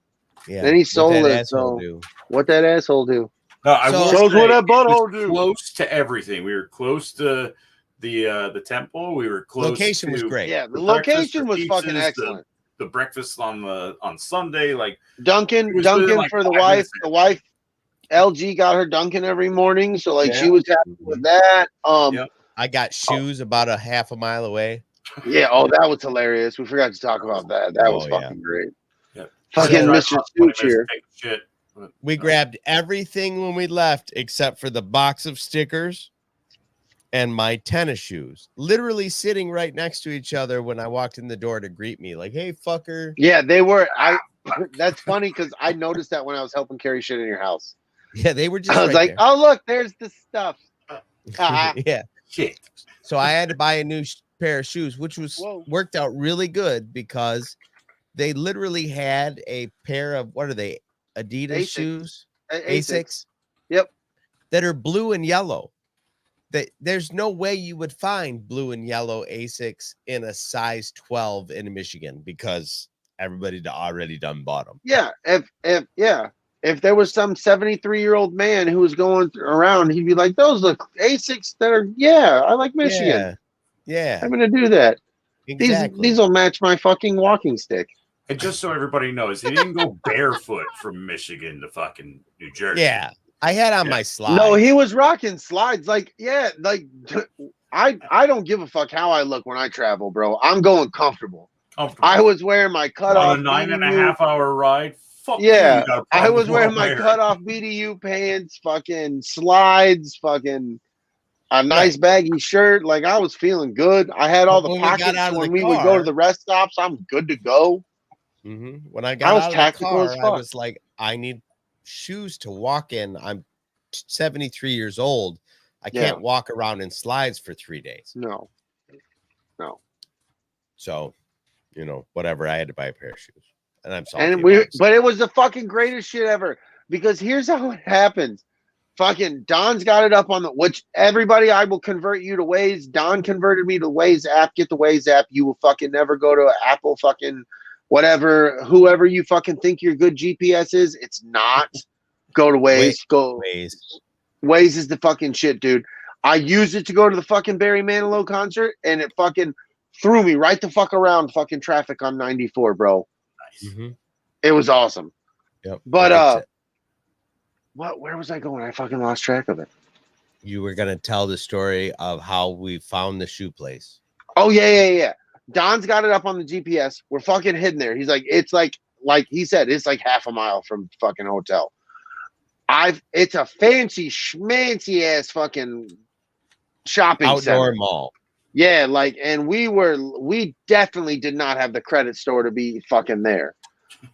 Yeah. Then he what sold that it. asshole So do? what that asshole do? No, I So- will Shows say what that it was butthole do. close to everything. We were close to the temple. We were close. Location was to great. Yeah, the the breakfast, location the was fucking pizzas, excellent. The breakfast on Sunday, like Duncan it was within, like, for the 5 wife. minutes. The wife, LG got her Duncan every morning, so like Yeah. she was happy with that. Yep. I got shoes about a half a mile away. Yeah. Oh, that was hilarious. We forgot to talk about that. That was Oh, yeah. fucking great. Yep. Fucking So- Mr. Stooch here. Shit. We grabbed everything when we left except for the box of stickers and my tennis shoes, literally sitting right next to each other when I walked in the door to greet me, like, "Hey, fucker." Yeah, they were. That's funny because I noticed that when I was helping carry shit in your house. Yeah, they were just. I was right like, there. "Oh, look, there's the stuff." Haha. Yeah. Shit. So I had to buy a new pair of shoes, which was Whoa. worked out really good because they literally had a pair of, what are they, Adidas Asics. shoes, Asics. Asics, Yep. that are blue and yellow. That there's no way you would find blue and yellow Asics in a size 12 in Michigan because everybody already done bought them. Yeah. If there was some 73-year-old man who was going around, he'd be like, "Those look Asics that are I like Michigan. Yeah, I'm gonna do that. exactly. These will match my fucking walking stick." And just so everybody knows, he didn't go barefoot from Michigan to fucking New Jersey. Yeah, I had on my slide. No, he was rocking slides. Like, I don't give a fuck how I look when I travel, bro. I'm going comfortable. I was wearing my cutoff on a 9.5 BDU. hour ride. Fuck Yeah, you got a I problem was wearing my there. cutoff BDU pants, fucking slides, fucking a nice baggy shirt. Like I was feeling good. I had all But the when we got pockets out of when the we would go car- to the rest stops. I'm good to go. When I I got was out of the tactical as car, I fuck. was like, I need shoes to walk in. I'm 73 years old. I can't walk around in slides for 3 days. No. So, whatever. I had to buy a pair of shoes, and I'm salty. And about it. but it was the fucking greatest shit ever because here's how it happens. Fucking Don's got it up on which everybody, I will convert you to Waze. Don converted me to Waze app. Get the Waze app. You will fucking never go to Apple fucking whatever, whoever you fucking think your good GPS is. It's not. Go to Waze. Go Waze. Waze is the fucking shit, dude. I used it to go to the fucking Barry Manilow concert, and it fucking threw me right the fuck around fucking traffic on 94, bro. It was awesome. Yep. But where was I going? I fucking lost track of it. You were gonna tell the story of how we found the shoe place. Oh yeah. Don's got it up on the GPS. We're fucking hidden there. He's like, it's like he said, it's like half a mile from fucking hotel. It's a fancy schmancy ass fucking shopping Outdoor center. mall. Yeah, and we definitely did not have the credit store to be fucking there.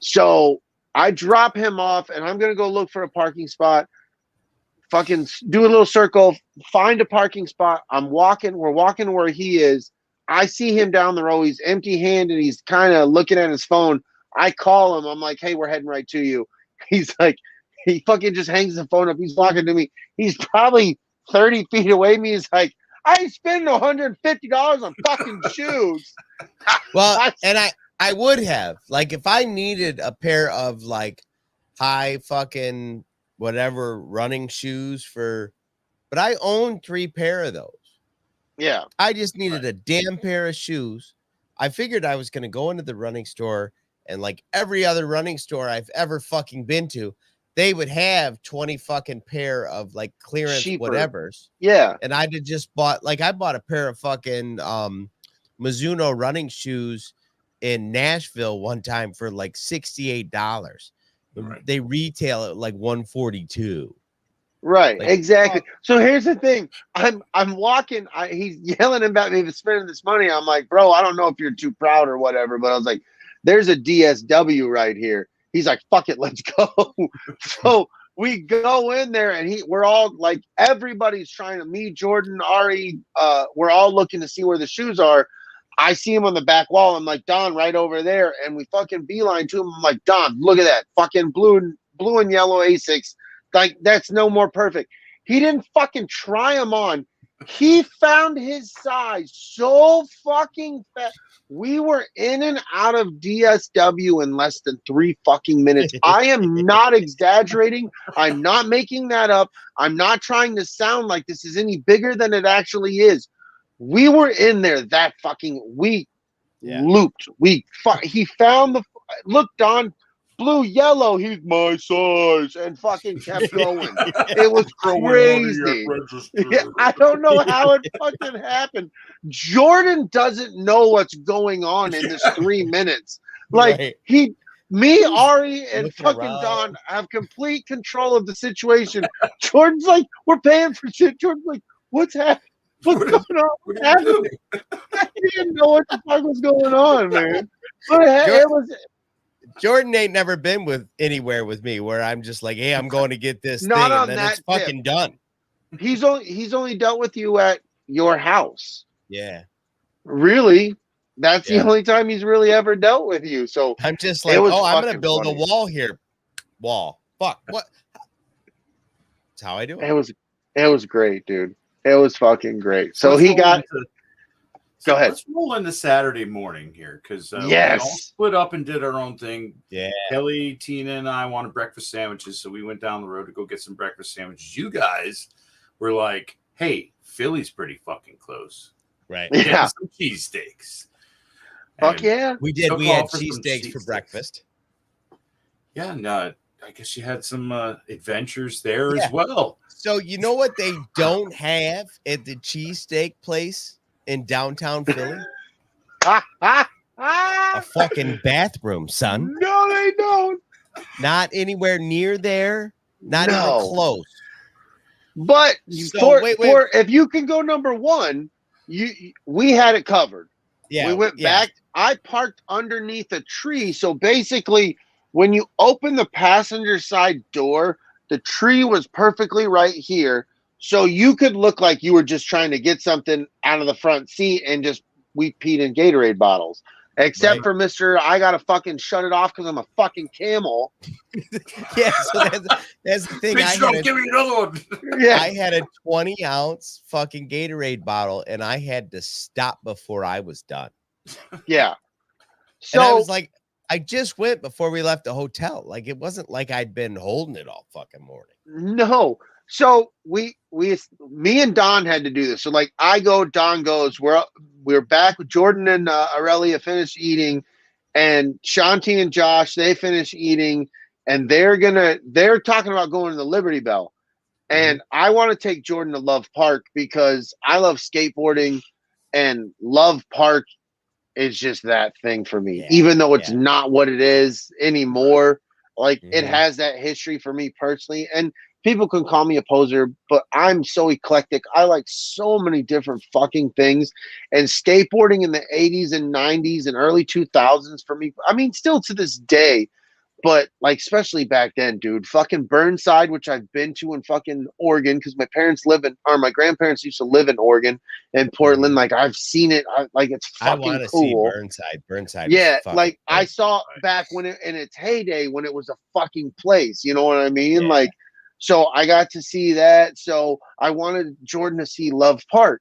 So I drop him off and I'm gonna go look for a parking spot. Fucking do a little circle, find a parking spot. We're walking where he is. I see him down the road. He's empty-handed. He's kind of looking at his phone. I call him. I'm like, "Hey, we're heading right to you." He's like, he fucking just hangs the phone up. He's walking to me. He's probably 30 feet away from me. He's like, "I ain't spending $150 on fucking shoes." Well, and I would have, like, if I needed a pair of like high fucking whatever running shoes but I own 3 pair of those. Yeah. I just needed a damn pair of shoes. I figured I was going to go into the running store, and like every other running store I've ever fucking been to, they would have 20 fucking pair of like clearance Cheaper. whatevers. Yeah. And I just bought I bought a pair of fucking Mizuno running shoes in Nashville one time for like $68. Right. They retail at like $142. Right, Like, exactly. So here's the thing. I'm walking. He's yelling about me for spending this money. I'm like, "Bro, I don't know if you're too proud or whatever," but I was like, "There's a DSW right here." He's like, "Fuck it, let's go." So we go in there, and we're all like, everybody's trying to. Me, Jordan, Ari, we're all looking to see where the shoes are. I see him on the back wall. I'm like, "Don, right over there," and we fucking beeline to him. I'm like, "Don, look at that fucking blue blue and yellow Asics. Like, that's no more perfect. He didn't fucking try them on. He found his size so fucking fast. We were in and out of DSW in less than 3 fucking minutes. I am not exaggerating. I'm not making that up. I'm not trying to sound like this is any bigger than it actually is. We were in there that fucking week. Looped. He found the look, Don, blue, yellow. He's my size, and fucking kept going. It was crazy. Yeah, I don't know how it fucking happened. Jordan doesn't know what's going on in this 3 minutes. Like me, Ari, and fucking Don have complete control of the situation. Jordan's like, we're paying for shit. Jordan's like, what's happening? What's going on? What's happening? I didn't know what the fuck was going on, man. But it was. Jordan ain't never been with anywhere with me where I'm just like, hey, I'm going to get this thing, and then it's fucking done. He's only dealt with you at your house. Yeah. Really? That's the only time he's really ever dealt with you. So I'm just like, oh, I'm gonna build a wall here. Wall. Fuck. What? That's how I do it. It was great, dude. It was fucking great. So he got. Go ahead. Let's roll into Saturday morning here because we all split up and did our own thing. Yeah. Kelly, Tina, and I wanted breakfast sandwiches, so we went down the road to go get some breakfast sandwiches. You guys were like, "Hey, Philly's pretty fucking close, right? Yeah, some cheesesteaks." Fuck yeah, we did. We had cheesesteaks for breakfast. Yeah, and I guess you had some adventures there as well. So you know what they don't have at the cheesesteak place in downtown Philly? A fucking bathroom, son. No, they don't. Not anywhere near there. Not even close. But if you can go number one, we had it covered. Yeah, we went back. I parked underneath a tree. So basically, when you open the passenger side door, the tree was perfectly right here. So you could look like you were just trying to get something out of the front seat and we peed in Gatorade bottles. Except for Mr. I got to fucking shut it off because I'm a fucking camel. Yeah, so that's the thing. Give me another one. Yeah. I had a 20-ounce fucking Gatorade bottle, and I had to stop before I was done. Yeah. So and I was like, I just went before we left the hotel. Like, it wasn't like I'd been holding it all fucking morning. No. So me and Don had to do this. So like I go, Don goes, we're back with Jordan and Aurelia finished eating, and Shanti and Josh, they finish eating, and they're talking about going to the Liberty Bell. And I want to take Jordan to Love Park because I love skateboarding, and Love Park is just that thing for me, even though it's not what it is anymore. Like it has that history for me personally. And people can call me a poser, but I'm so eclectic. I like so many different fucking things. And skateboarding in the 80s and 90s and early 2000s for me, I mean, still to this day, but like, especially back then, dude, fucking Burnside, which I've been to in fucking Oregon, because my grandparents used to live in Oregon and Portland. Like I've seen it. It's fucking I want to cool. see Burnside. Yeah. Like I saw back when in its heyday, when it was a fucking place, you know what I mean? Yeah. So I got to see that. So I wanted Jordan to see Love Park.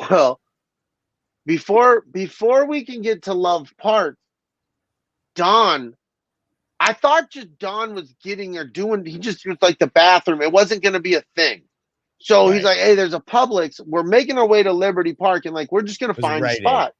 Well, before we can get to Love Park, I thought just Don was getting or doing, he just was like the bathroom. It wasn't going to be a thing. So he's like, hey, there's a Publix. We're making our way to Liberty Park, and like, we're just going to find a spot.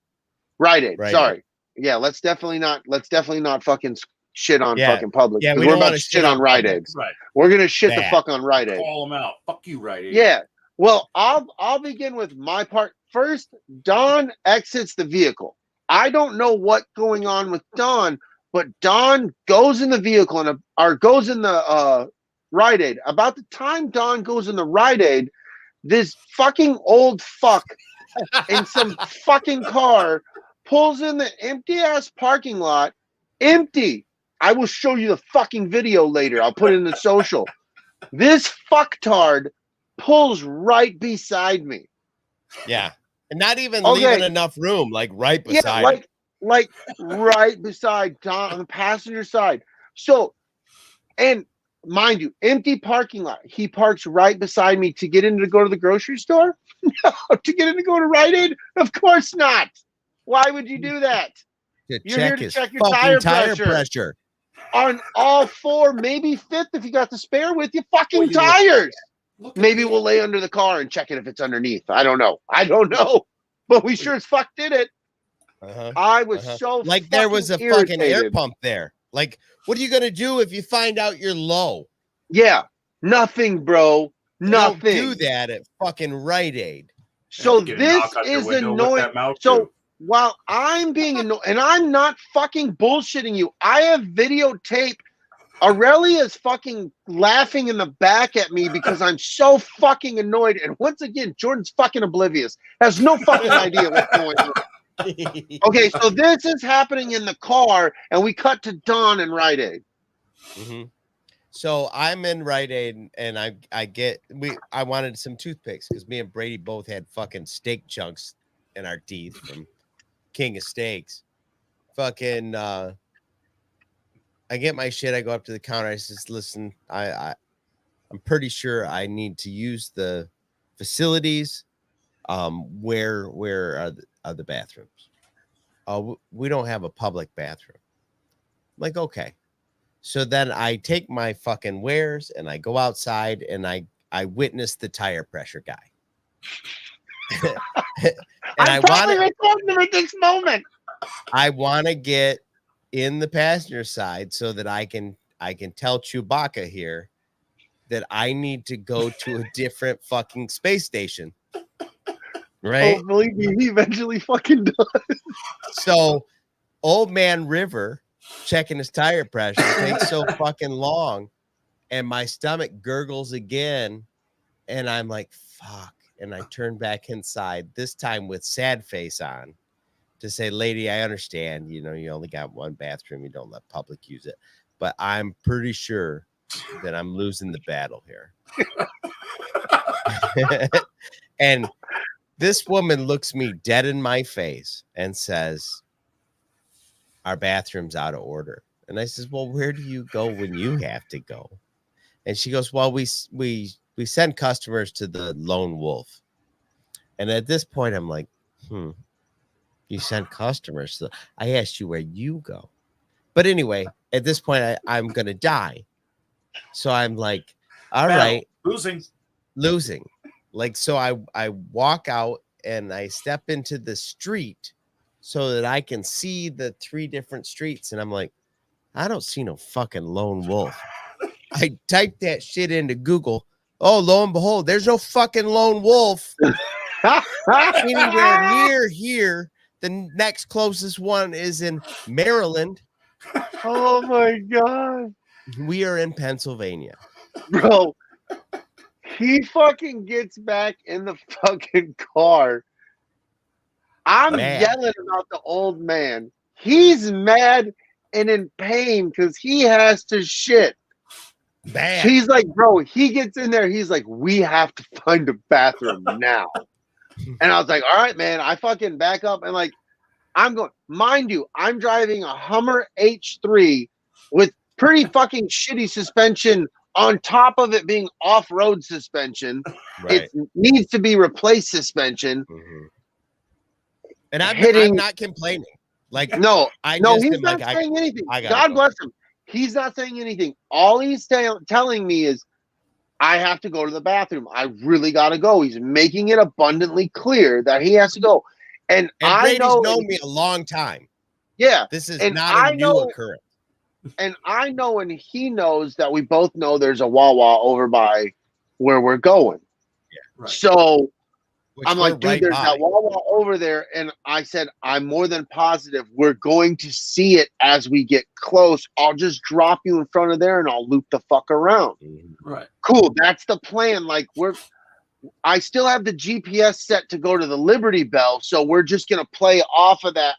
Rite Aid. Sorry. Yeah. Let's definitely not fucking shit on fucking Publix. Yeah, we're about to shit on Rite Aid. Right. We're gonna shit the fuck on Rite Aid. Call them out. Fuck you, Rite Aid. Yeah. Well, I'll begin with my part first. Don exits the vehicle. I don't know what's going on with Don, but Don goes in the vehicle or goes in the Rite Aid. About the time Don goes in the Rite Aid, this fucking old fuck in some fucking car pulls in the empty ass parking lot. Empty. I will show you the fucking video later. I'll put it in the social. This fucktard pulls right beside me. Yeah. And not even leaving enough room, like right beside me. Like right beside Don on the passenger side. So, and mind you, empty parking lot. He parks right beside me to get in to go to the grocery store. No, to get in to go to Rite Aid? Of course not. Why would you do that? To You're here check to his check your fucking tire pressure. On all four, maybe fifth if you got the spare with you. Fucking tires. Maybe we'll lay under the car and check it if it's underneath. I don't know. But we sure as fuck did it. I was so like there was a fucking air pump there. Like, what are you gonna do if you find out you're low? Yeah, nothing, bro. Nothing. Don't do that at fucking Rite Aid. So this is annoying. So while I'm being annoyed, and I'm not fucking bullshitting you, I have videotape. Aurelia's fucking laughing in the back at me because I'm so fucking annoyed. And once again, Jordan's fucking oblivious. Has no fucking idea what's going on. Okay, so this is happening in the car, and we cut to Dawn and Rite Aid. So I'm in Rite Aid, and I wanted some toothpicks because me and Brady both had fucking steak chunks in our teeth from King of Steaks. Fucking I get my shit. I go up to the counter. I says, "Listen, I'm pretty sure I need to use the facilities. Where are the bathrooms? Oh, we don't have a public bathroom." I'm like, okay. So then I take my fucking wares and I go outside and I witness the tire pressure guy. And I'm probably recording him at this moment. I want to get in the passenger side so that I can tell Chewbacca here that I need to go to a different fucking space station. Right? Oh, believe me, he eventually fucking does. So old man River checking his tire pressure takes so fucking long, and my stomach gurgles again, and I'm like, fuck. And I turn back inside, this time with sad face on, to say, lady, I understand, you only got one bathroom, you don't let public use it, but I'm pretty sure that I'm losing the battle here. And this woman looks me dead in my face and says, our bathroom's out of order. And I says, well, where do you go when you have to go? And she goes, well, we send customers to the Lone Wolf. And at this point, I'm like, you send customers. So I asked you where you go. But anyway, at this point, I'm going to die. So I'm like, all right. Losing. Like, so I walk out and I step into the street so that I can see the 3 different streets. And I'm like, I don't see no fucking Lone Wolf. I typed that shit into Google. Oh, lo and behold, there's no fucking Lone Wolf anywhere near here. The next closest one is in Maryland. Oh my God. We are in Pennsylvania. Bro, he fucking gets back in the fucking car. I'm yelling about the old man. He's mad and in pain because he has to shit. Bad. He's like, bro, he gets in there. He's like, we have to find a bathroom now. And I was like, all right, man. I fucking back up and like, I'm going, mind you, I'm driving a Hummer H3 with pretty fucking shitty suspension on top of it being off-road suspension. Right. It needs to be replaced suspension. And I'm not complaining. Like, he's not saying anything. God bless him. He's not saying anything. All he's telling me is, I have to go to the bathroom. I really got to go. He's making it abundantly clear that he has to go. And Brady's known me a long time. Yeah. This is not a new occurrence. And I know, and he knows that we both know there's a Wawa over by where we're going. Yeah, right. So I'm like, dude, there's that Wawa over there. And I said, I'm more than positive we're going to see it as we get close. I'll just drop you in front of there and I'll loop the fuck around. Right. Cool. That's the plan. Like, I still have the GPS set to go to the Liberty Bell. So we're just going to play off of that.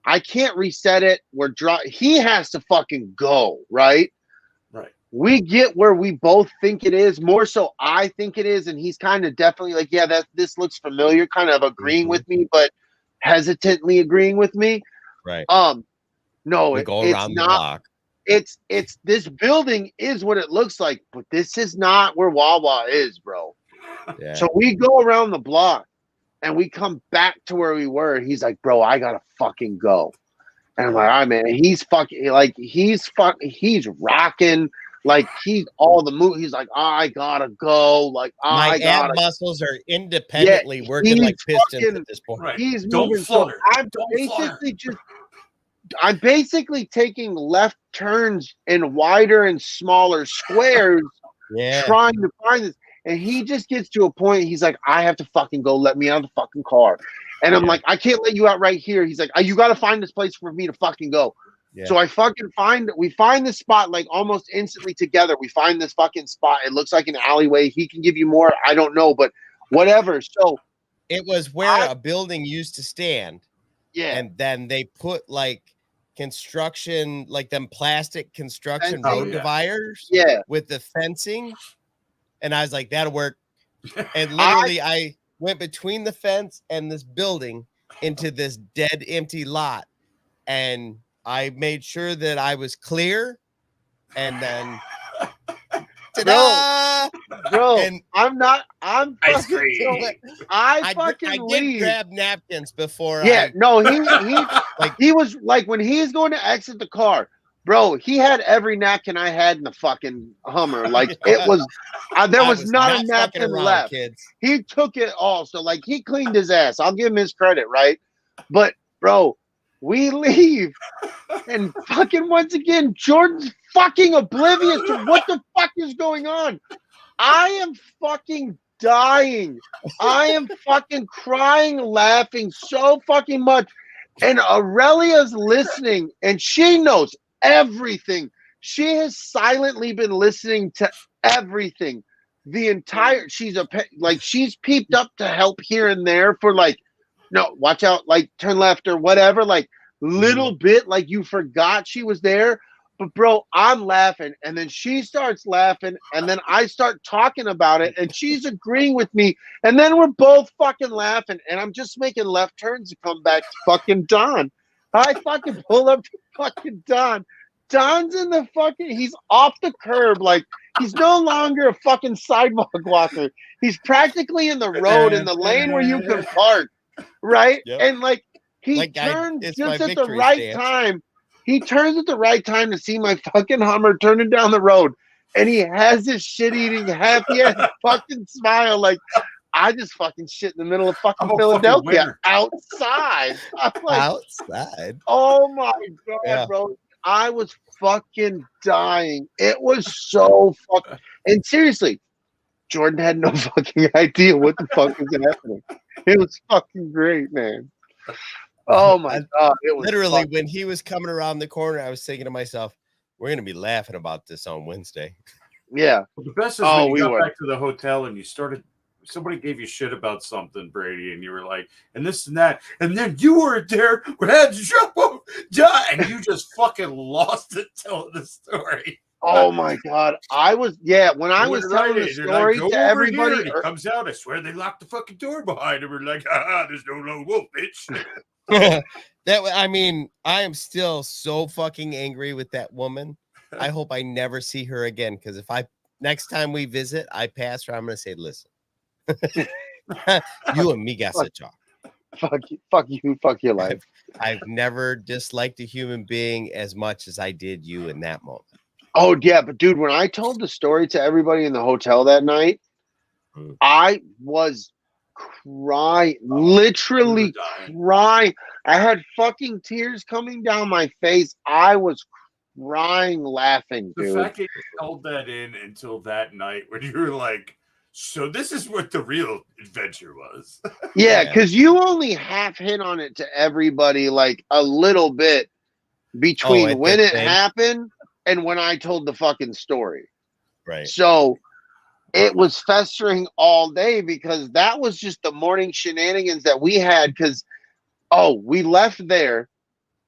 I can't reset it. He has to fucking go. Right. Right. We get where we both think it is. More so I think it is. And he's kind of definitely like, yeah, this looks familiar, kind of agreeing with me, but hesitantly agreeing with me. Right. No, we go around the block. it's this building is what it looks like, but this is not where Wawa is, bro. Yeah. So we go around the block and we come back to where we were. He's like, bro, I gotta fucking go. And I'm like, all right, man. And he's fucking like he's rocking. Like he's all the move. He's like, I gotta go. Like my I ab gotta. muscles are independently working like pistons at this point. Right. He's Don't moving. flutter. So Don't I'm basically taking left turns in wider and smaller squares, Yeah. trying to find this. And he just gets to a point. He's like, I have to fucking go. Let me out of the fucking car. And I'm like, I can't let you out right here. He's like, you got to find this place for me to fucking go. Yeah. So we find this spot like almost instantly together. We find this fucking spot. It looks like an alleyway. He can give you more. I don't know, but whatever. So it was where a building used to stand. Yeah. And then they put like construction, like them plastic construction Fencing. road dividers with the fencing. And I was like, that'll work. And literally I went between the fence and this building into this dead empty lot. And I made sure that I was clear. And then Bro, and I'm ice cream. I did leave. grab napkins before No, he was like when he's going to exit the car, bro, he had every napkin I had in the fucking Hummer. Like it was there was not a napkin left. Kids. He took it all. So like he cleaned his ass. I'll give him his credit, right? But bro, we leave and fucking once again, Jordan's fucking oblivious to what the fuck is going on. I am fucking dying. I am fucking crying, laughing so fucking much. And Aurelia's listening and she knows everything. She has silently been listening to everything. The entire, she's peeped up to help here and there for like, no, watch out, like turn left or whatever, like little bit, like you forgot she was there. But bro, I'm laughing and then she starts laughing and then I start talking about it and she's agreeing with me and then we're both fucking laughing and I'm just making left turns to come back to fucking Don. I fucking pull up to fucking Don. Don's in the fucking, he's off the curb, like he's no longer a fucking sidewalk walker. He's practically in the road in the lane where you can park. Right? Yep. And like he turns just at the right time. He turns at the right time to see my fucking Hummer turning down the road. And he has this shit-eating, happy-ass fucking smile like, I just fucking shit in the middle of fucking Philadelphia outside. I'm like, outside? Oh my God, bro. I was fucking dying. It was so fucking... And seriously, Jordan had no fucking idea what the fuck was happening. It was fucking great, man. Oh my God. It was literally when he was coming around the corner, I was thinking to myself, we're going to be laughing about this on Wednesday. Yeah. Well, the best is when you got back to the hotel and you started, somebody gave you shit about something, Brady, and you were like, and this and that. And then you weren't there. We had to jump over, and you just fucking lost it telling the story. Oh my God. I was, when I was telling the story to everybody. He comes out, I swear they locked the fucking door behind him. We're like, there's no lone wolf, bitch. I mean, I am still so fucking angry with that woman. I hope I never see her again. Because if next time we visit, I pass her, I'm going to say, listen, you and me got to talk. Fuck you, fuck your life. I've never disliked a human being as much as I did you in that moment. Oh, yeah, but dude, when I told the story to everybody in the hotel that night, I was crying, literally crying. I had fucking tears coming down my face. I was crying, laughing, dude. The fact that you held that in until that night when you were like, so this is what the real adventure was. Yeah, because you only half hit on it to everybody like a little bit between when it happened and when I told the fucking story. Right. So it was festering all day because that was just the morning shenanigans that we had. Because, we left there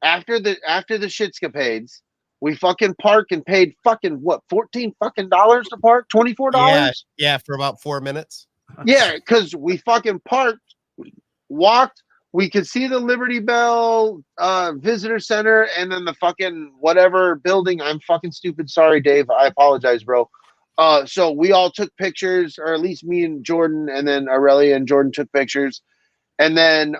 after the shitscapades. We fucking parked and paid fucking what, $14 fucking to park, $24. Yeah, for about 4 minutes. Yeah, because we fucking parked, walked we could see the Liberty Bell visitor center and then the fucking whatever building. I'm fucking stupid. Sorry, Dave. I apologize, bro. So we all took pictures, or at least me and Jordan, and then Aurelia and Jordan took pictures. And then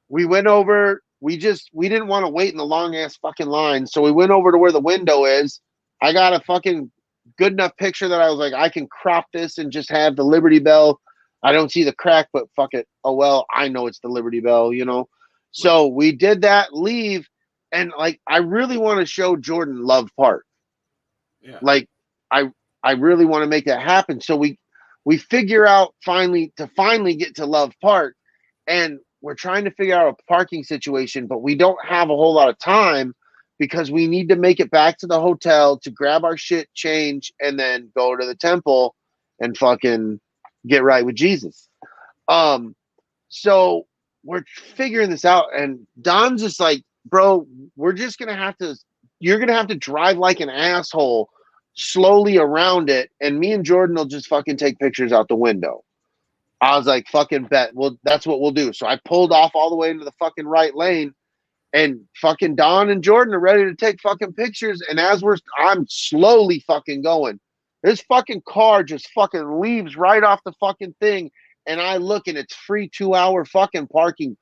we went over. We didn't want to wait in the long ass fucking line. So we went over to where the window is. I got a fucking good enough picture that I was like, I can crop this and just have the Liberty Bell. I don't see the crack, but fuck it. Oh, well, I know it's the Liberty Bell, you know? So we did that, leave. And like, I really want to show Jordan Love Park. Yeah. Like, I really want to make that happen. So we figure out finally get to Love Park, and we're trying to figure out a parking situation, but we don't have a whole lot of time because we need to make it back to the hotel to grab our shit, change, and then go to the temple and fucking get right with Jesus. So we're figuring this out, and Don's just like, bro, you're gonna have to drive like an asshole slowly around it, and me and Jordan will just fucking take pictures out the window. I was like, fucking bet. Well, that's what we'll do. So I pulled off all the way into the fucking right lane, and fucking Don and Jordan are ready to take fucking pictures. And as I'm slowly fucking going, this fucking car just fucking leaves right off the fucking thing. And I look, and it's free 2-hour fucking parking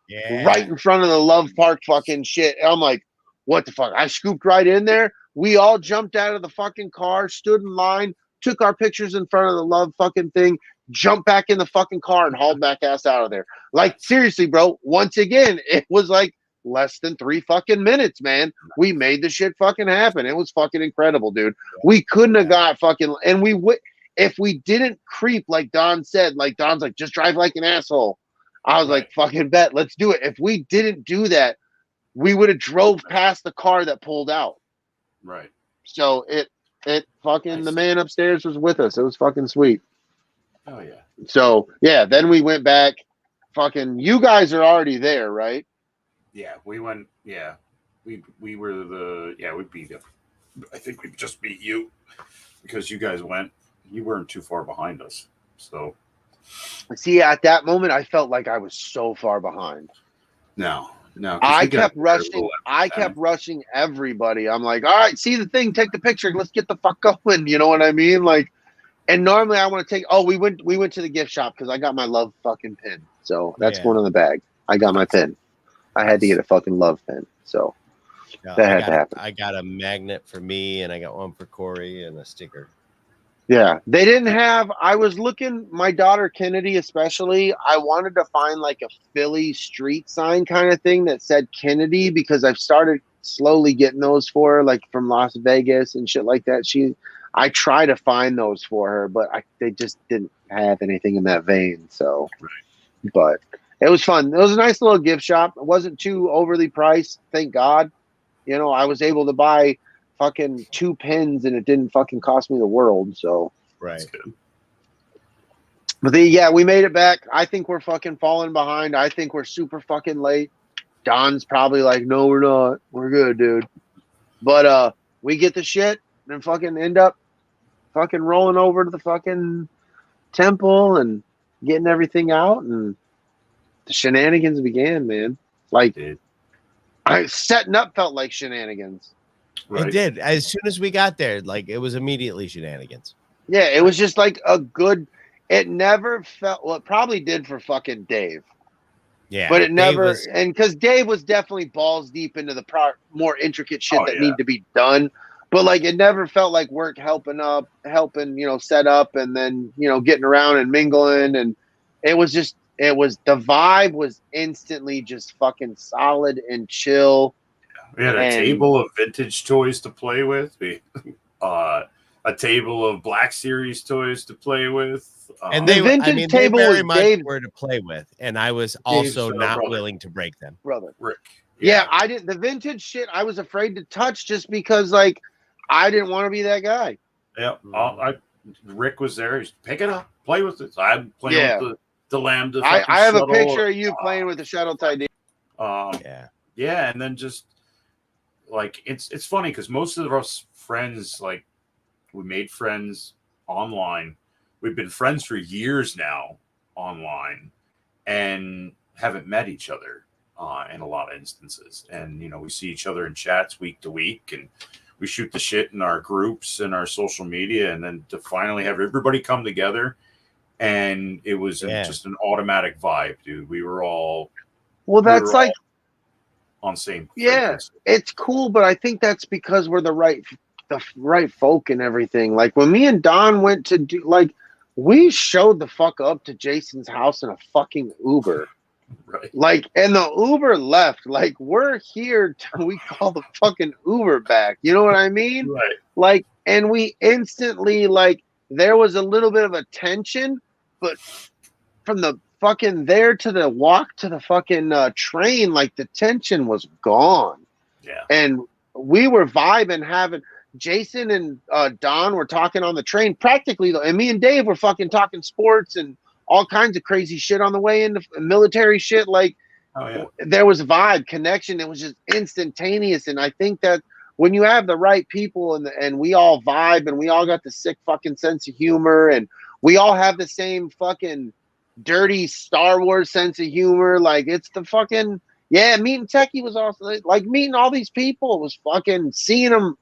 right in front of the Love Park fucking shit. And I'm like, what the fuck? I scooped right in there. We all jumped out of the fucking car, stood in line, took our pictures in front of the Love fucking thing, jumped back in the fucking car, and hauled back ass out of there. Like, seriously, bro, once again, it was like less than 3 fucking minutes, man. We made the shit fucking happen. It was fucking incredible, dude. We couldn't have got fucking, and we would, if we didn't creep, like Don said, like Don's like, just drive like an asshole. I was like, fucking bet, let's do it. If we didn't do that, we would have drove past the car that pulled out. Right. So it fucking, the man upstairs was with us. It was fucking sweet. Oh yeah. So yeah, then we went back. Fucking, you guys are already there, right? Yeah, we went. Yeah, we were we beat him. I think we just beat you because you guys went. You weren't too far behind us. So see, at that moment, I felt like I was so far behind. No. I kept rushing. I kept rushing everybody. I'm like, all right, see the thing, take the picture. Let's get the fuck going. You know what I mean? Like, and normally I want to take. Oh, we went to the gift shop because I got my Love fucking pin. So that's going in the bag. I got my pin. I had to get a fucking Love pin. So that had to happen. I got a magnet for me, and I got one for Corey, and a sticker. Yeah, they didn't have. I was looking, my daughter Kennedy especially. I wanted to find like a Philly street sign kind of thing that said Kennedy, because I've started slowly getting those for her, like from Las Vegas and shit like that. I try to find those for her, but they just didn't have anything in that vein. So, but it was fun. It was a nice little gift shop. It wasn't too overly priced, thank God. You know, I was able to buy fucking 2 pins, and it didn't fucking cost me the world. So right. But we made it back. I think we're fucking falling behind. I think we're super fucking late. Don's probably like, no, we're not. We're good, dude. But we get the shit and fucking end up fucking rolling over to the fucking temple and getting everything out, and the shenanigans began, man. Like, setting up felt like shenanigans. Right. It did. As soon as we got there, like, it was immediately shenanigans. Yeah, it was just like a good. It never felt. Well, it probably did for fucking Dave. Yeah, but it never. And because Dave was definitely balls deep into the more intricate shit that need to be done. But like, it never felt like work helping, set up, and then getting around and mingling, and it was the vibe was instantly just fucking solid and chill. We had a table of vintage toys to play with. A table of Black Series toys to play with. And the vintage table they very much were to play with, and I was also not willing to break them. Brother Rick. Yeah, I didn't. The vintage shit I was afraid to touch just because, like, I didn't want to be that guy. Yeah, Rick was there. He's pick it up, play with it. So I'm playing with the Lambda. I have a picture of you playing with the shuttle Titan. Yeah, and then just like it's funny because most of us friends, like, we made friends online. We've been friends for years now online, and haven't met each other in a lot of instances. And, we see each other in chats week to week, and we shoot the shit in our groups and our social media. And then to finally have everybody come together, and it was just an automatic vibe, dude. We were all on same frequency. It's cool, but I think that's because we're the right folk and everything. Like when me and Don went to do, like, we showed the fuck up to Jason's house in a fucking Uber. Right. Like, and the Uber left. Like, we're here till we call the fucking Uber back. You know what I mean? Right. Like, and we instantly, like, there was a little bit of a tension, but from the fucking there to the walk to the fucking train, like, the tension was gone. Yeah. And we were vibing, having Jason and Don were talking on the train practically, and me and Dave were fucking talking sports and all kinds of crazy shit on the way into military shit. Like, there was a vibe, connection. It was just instantaneous. And I think that when you have the right people and we all vibe and we all got the sick fucking sense of humor and we all have the same fucking dirty Star Wars sense of humor, like, it's the fucking, meeting Techie was also like meeting all these people. It was fucking seeing them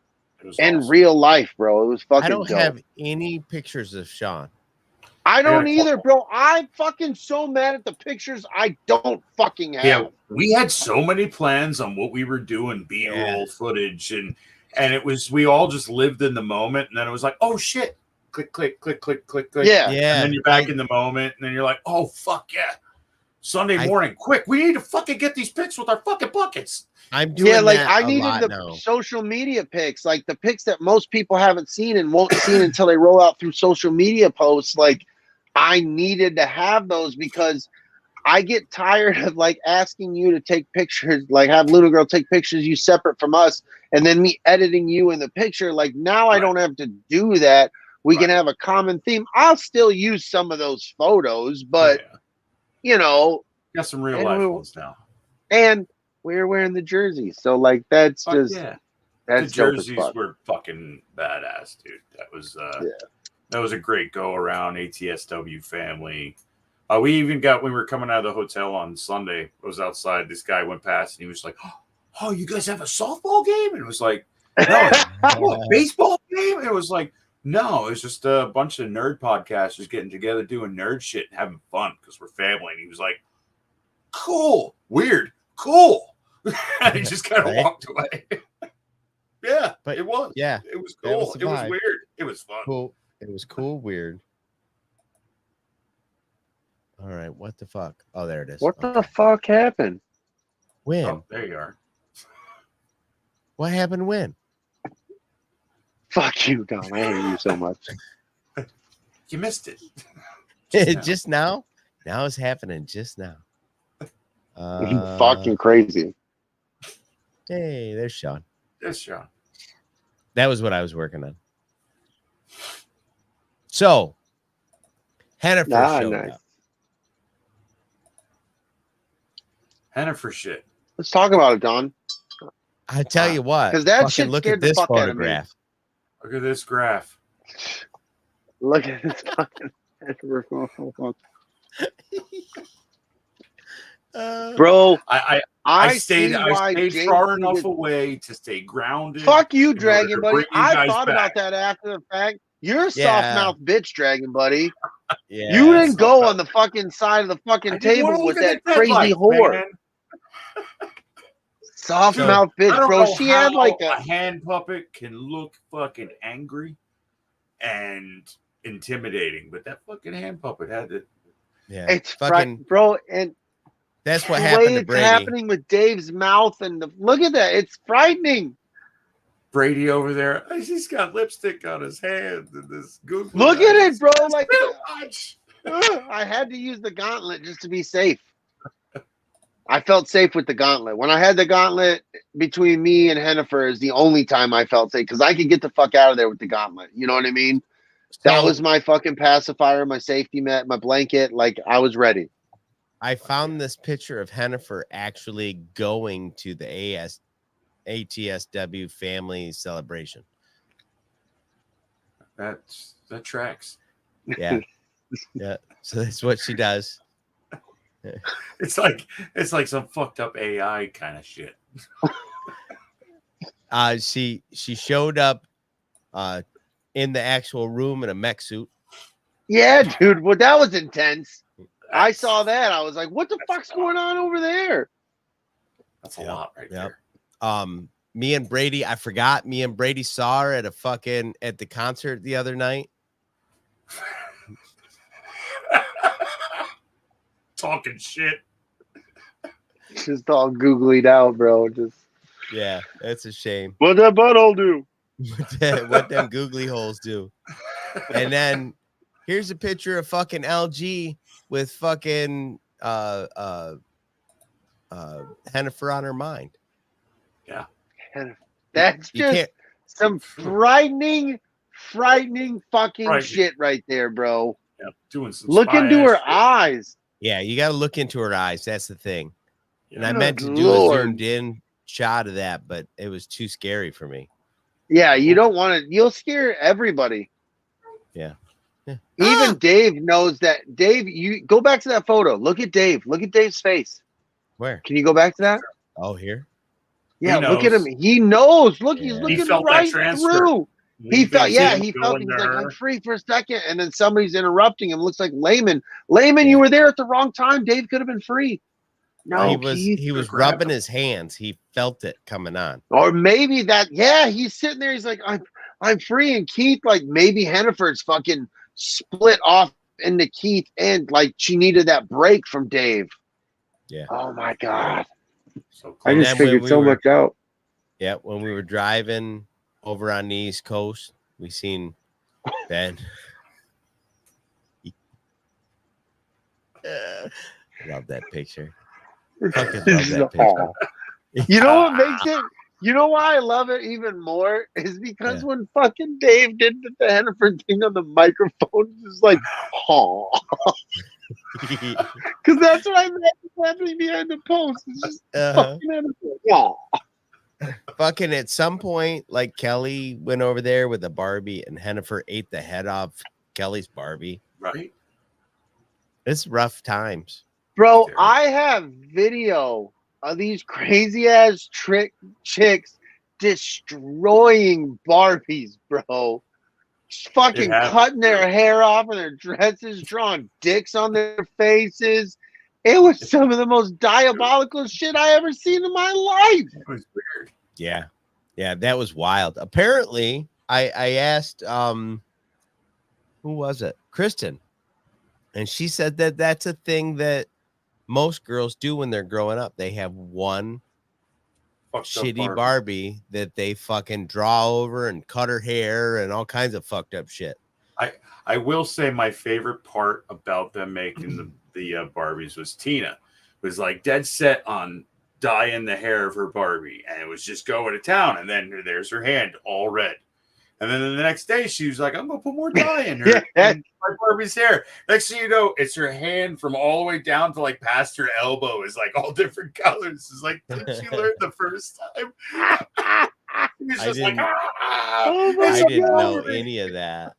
in real life, bro. It was fucking I don't dope. have any pictures of Sean. I don't either, bro. I'm fucking so mad at the pictures I don't fucking have. Yeah, we had so many plans on what we were doing, B-roll footage, and it was, we all just lived in the moment, and then it was like, oh shit, click, click, click, click, click, click. Yeah. And then you're back in the moment, and then you're like, oh fuck yeah. Sunday morning, quick, we need to fucking get these pics with our fucking buckets. I'm doing like that I needed social media pics, like the pics that most people haven't seen and won't see until they roll out through social media posts. Like, I needed to have those because I get tired of like asking you to take pictures, like have Luna Girl take pictures you separate from us, and then me editing you in the picture. Like, now I don't have to do that. We can have a common theme. I'll still use some of those photos, but got some real life ones now. And we're wearing the jerseys, so like that's that's the jerseys were fucking badass, dude. That was that was a great go around. ATSW family. We even got, when we were coming out of the hotel on Sunday, I was outside, this guy went past and he was like, oh, you guys have a softball game? And it was like, no, a baseball game? And it was like, no, it's just a bunch of nerd podcasters getting together doing nerd shit and having fun because we're family. And he was like, cool, weird, cool. And he just kind of walked away. But it was. Yeah. It was cool. It was weird. It was fun. Cool. It was cool, weird. All right, what the fuck? Oh, there it is. What the fuck happened? When? Oh, there you are. What happened when? Fuck you, Don. I hate you so much. You missed it. Just now? Now it's happening just now. Fucking crazy. Hey, there's Sean. There's Sean. That was what I was working on. So, Hennifer showed up. Hennifer shit. Let's talk about it, Don. I tell you what, because that shit look scared at this the fuck photograph. Look at this graph. Look at this fucking Hennifer. Bro, I stayed far enough away to stay grounded. Fuck you, Dragon Buddy. I thought about that after the fact. You're a soft mouth bitch, Dragon Buddy. Yeah, you didn't go on the fucking side of the fucking table with that crazy whore. Soft mouth bitch, bro. She had like a hand puppet can look fucking angry and intimidating, but that fucking hand puppet had it. Yeah, it's fucking bro, and that's what happened to Brady. It's happening with Dave's mouth, and look at that. It's frightening. Brady over there, he's got lipstick on his hand and this goofy. Look at it, bro. Like, I had to use the gauntlet just to be safe. I felt safe with the gauntlet. When I had the gauntlet between me and Hennifer is the only time I felt safe because I could get the fuck out of there with the gauntlet. You know what I mean? That was my fucking pacifier, my safety net, my blanket. Like, I was ready. I found this picture of Hennifer actually going to the ATSW Family Celebration. That tracks. Yeah. Yeah. So that's what she does. It's like some fucked up AI kind of shit. She showed up in the actual room in a mech suit. Yeah, dude. Well, that was intense. I saw that. I was like, what the fuck's going on over there? That's a lot right there. Me and Brady, I forgot. Me and Brady saw her at the concert the other night. Talking shit. Just all googlyed out, bro. Just yeah, that's a shame. What that butthole do? What them googly holes do. And then here's a picture of fucking LG with fucking Hennifer on her mind. Yeah. That's just some frightening fucking shit right there, bro. Yeah, doing some look into her shit. eyes. Yeah, you got to look into her eyes. That's the thing. And I Good meant to do Lord. a zoomed in shot of that, but it was too scary for me. Yeah, you don't want to. You'll scare everybody. Yeah. Even Dave knows that. Dave, you go back to that photo. Look at Dave. Look at Dave's face. Where? Can you go back to that? Oh, here. Yeah, look at him. He knows. Look, he's looking right through. He felt, he felt. He's like, I'm free for a second, and then somebody's interrupting him. Looks like Layman. You were there at the wrong time. Dave could have been free. No, he was rubbing his hands. He felt it coming on. Or maybe that. Yeah, he's sitting there. He's like, I'm free, and Keith, like maybe Hennifer's fucking split off into Keith, and like she needed that break from Dave. Yeah. Oh my God. So I just figured so much out. Yeah, when we were driving over on the East Coast, we seen Ben. Love that picture. Fucking love that picture. You know what makes it? You know why I love it even more is because when fucking Dave did the Hennifer thing on the microphone, it was like, oh. Because that's what I meant happening behind the post. It's just fucking Hennifer. Yeah. Fucking at some point, like Kelly went over there with a Barbie and Hennifer ate the head off Kelly's Barbie. Right. It's rough times. Bro, I have video of these crazy ass trick chicks destroying Barbies, bro. Just fucking cutting their hair off and their dresses, drawing dicks on their faces. It was some of the most diabolical shit I ever seen in my life. It was weird. Yeah. Yeah, that was wild. Apparently, I asked who was it? Kristen. And she said that that's a thing that most girls do when they're growing up. They have one shitty Barbie that they fucking draw over and cut her hair and all kinds of fucked up shit. I will say my favorite part about them making the Barbies was Tina was like dead set on dyeing the hair of her Barbie, and it was just going to town, and then there's her hand all red. And then the next day, she was like, I'm going to put more dye in her in my Barbie's hair. Next thing you know, it's her hand from all the way down to like past her elbow is like all different colors. It's like, did she learn the first time? I didn't know any of that.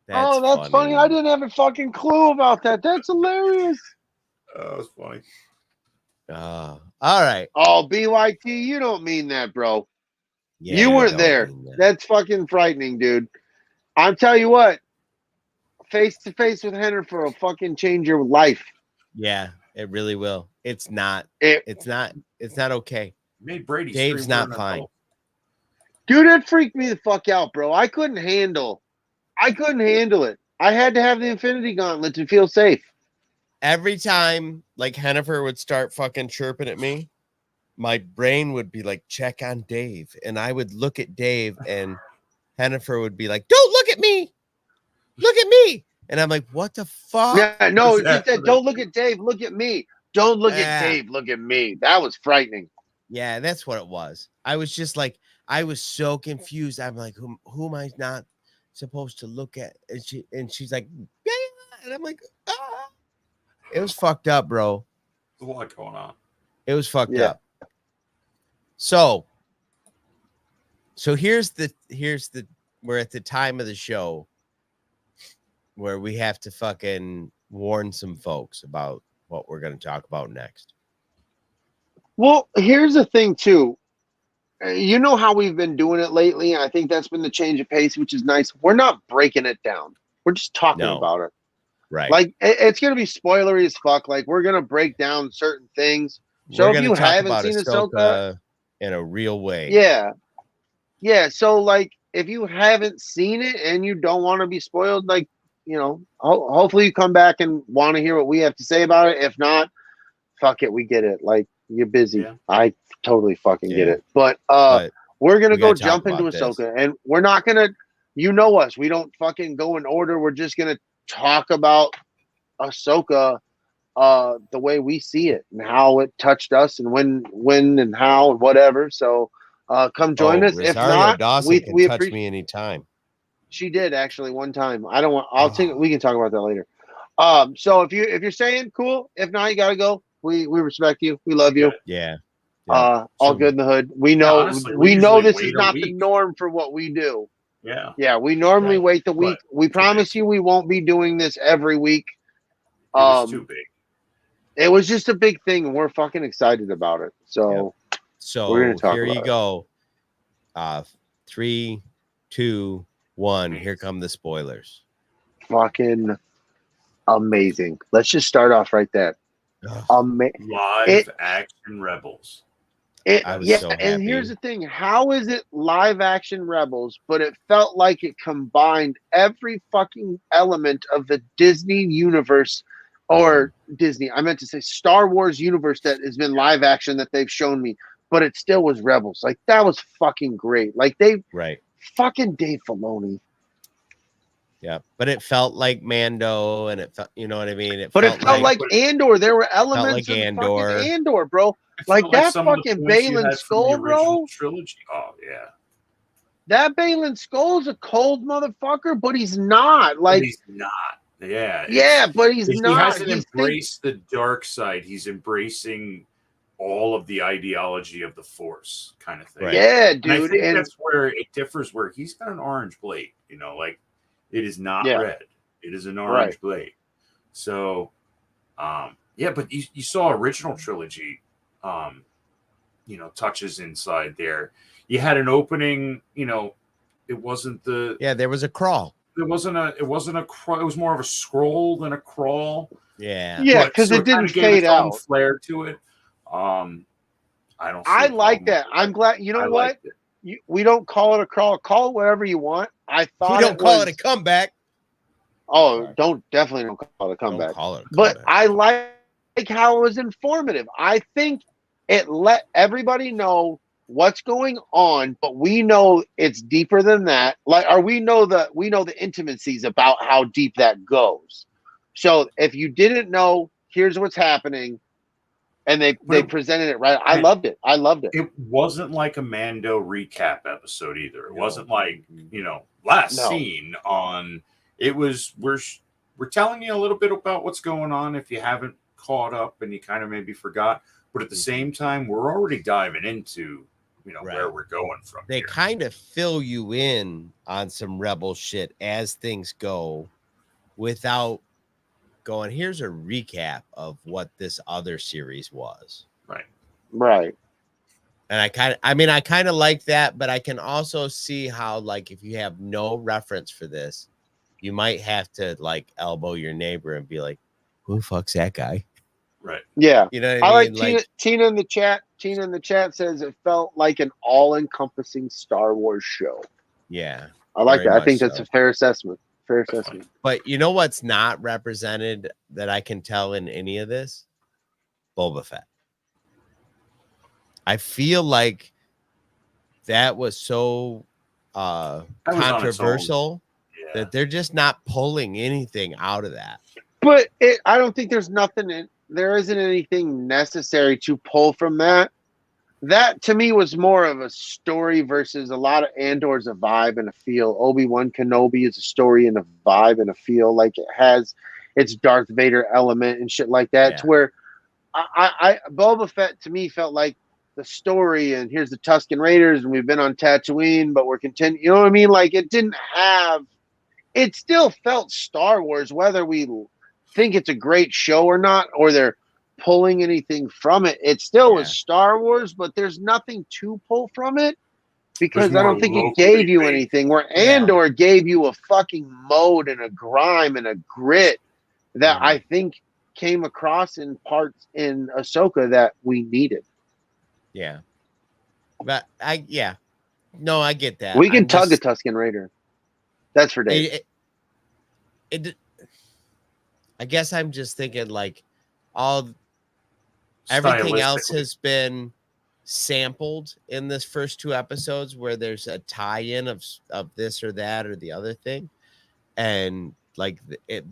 That's funny. I didn't have a fucking clue about that. That's hilarious. Oh, that was funny. All right. Oh, BYT, you don't mean that, bro. Yeah, you weren't there. That's fucking frightening, dude. I'll tell you what. Face to face with Hennifer will fucking change your life. Yeah, it really will. It's not okay. It made Brady. Dave's not fine. Dude, it freaked me the fuck out, bro. I couldn't handle it. I had to have the Infinity Gauntlet to feel safe. Every time like Hennifer would start fucking chirping at me, my brain would be like, check on Dave. And I would look at Dave and Hennifer would be like, don't look at me. Look at me. And I'm like, what the fuck? Yeah, no, she said, don't look at Dave. Look at me. Don't look at Dave. Look at me. That was frightening. Yeah, that's what it was. I was just like, I was so confused. I'm like, who am I not supposed to look at? And she's like, yeah. And I'm like, ah. It was fucked up, bro. There's a lot going on. It was fucked up. So here's the we're at the time of the show where we have to fucking warn some folks about what we're going to talk about next. Well, here's the thing too. You know how we've been doing it lately. I think that's been the change of pace, which is nice. We're not breaking it down. We're just talking about it. Right. Like it's gonna be spoilery as fuck. Like we're gonna break down certain things. So we're if you talk haven't about seen Ahsoka Ahsoka in a real way. Yeah. So like if you haven't seen it and you don't want to be spoiled, like hopefully you come back and want to hear what we have to say about it. If not, fuck it, we get it. Like you're busy. Yeah. I totally fucking get it. But we're gonna go jump into Ahsoka, and we're not gonna. You know us. We don't fucking go in order. We're just gonna talk about Ahsoka the way we see it and how it touched us and when and how and whatever. So come join us. If not, Dawson can touch me anytime. She did actually one time. I don't want. I'll take it. We can talk about that later. So if you're saying cool, if not, you gotta go. We respect you. We love you. Yeah. All good in the hood. We know. Honestly, we know this is a not week. the norm for what we do. Yeah. We normally wait the week. We promise you we won't be doing this every week. It was too big. It was just a big thing, and we're fucking excited about it. So, we're gonna talk here about you go. 3, 2, 1. Here come the spoilers. Fucking amazing. Let's just start off right there. Live action Rebels. I was so happy. And here's the thing: how is it live action Rebels? But it felt like it combined every fucking element of the Disney universe, or Disney. I meant to say Star Wars universe that has been live action that they've shown me. But it still was Rebels. Like that was fucking great. Like fucking Dave Filoni. Yeah, but it felt like Mando, and it felt, you know what I mean. But it felt like Andor. There were elements of Andor. fucking Andor, bro. Like that fucking Balin skull, bro. Trilogy. Oh yeah. That Balin Skull's a cold motherfucker, but he's not. Like but he's not. Yeah. Yeah, but he's not. He hasn't embraced the dark side. He's embracing all of the ideology of the Force, kind of thing. Right. Yeah, dude. And I think that's where it differs. Where he's got an orange blade. Like it is not red. It is an orange blade. So, but you saw original trilogy. Touches inside there. You had an opening, it wasn't the there was a crawl. It wasn't a crawl. It was more of a scroll than a crawl. Yeah, because it didn't fade out. Flair to it. I like that. I'm glad. You know what? We don't call it a crawl. Call it whatever you want. I thought we don't call it a comeback. Oh, definitely don't call it a comeback. Don't call it a but comeback. I like how it was informative. I think it let everybody know what's going on, but we know it's deeper than that. We know the intimacies about how deep that goes. So if you didn't know, here's what's happening, and they presented it right. I loved it. It wasn't like a Mando recap episode either. It wasn't like last scene on. It was we're telling you a little bit about what's going on if you haven't caught up and you kind of maybe forgot. But at the same time, we're already diving into, where we're going from. They kind of fill you in on some Rebel shit as things go without going, here's a recap of what this other series was. Right. And I kind of like that, but I can also see how, like, if you have no reference for this, you might have to, like, elbow your neighbor and be like, who the fuck's that guy? Right. Yeah. You know what I mean? Like Tina in the chat. Tina in the chat says it felt like an all-encompassing Star Wars show. Yeah. I like that. I think that's a fair assessment. But you know what's not represented that I can tell in any of this? Boba Fett. I feel like that was so controversial that they're just not pulling anything out of that. But I don't think there isn't anything necessary to pull from that. That to me was more of a story versus a lot of Andor's a vibe and a feel. Obi-Wan Kenobi is a story and a vibe and a feel. Like it has its Darth Vader element and shit like that. To where I Boba Fett to me felt like the story, and here's the Tusken Raiders, and we've been on Tatooine, but we're continuing. You know what I mean? Like it still felt Star Wars, whether we think it's a great show or not, or they're pulling anything from it. It still was Yeah. Star Wars, but there's nothing to pull from it because There's I more don't think it locally gave you based. anything. Where Yeah. Andor gave you a fucking mode and a grime and a grit that Mhm. I think came across in parts in Ahsoka that we needed. Yeah. But I get that. We can I'm tug a just- Tusken Raider. That's for Dave. it I guess I'm just thinking like everything else Stylistically. has been sampled in this first 2 episodes where there's a tie-in of this or that or the other thing, and like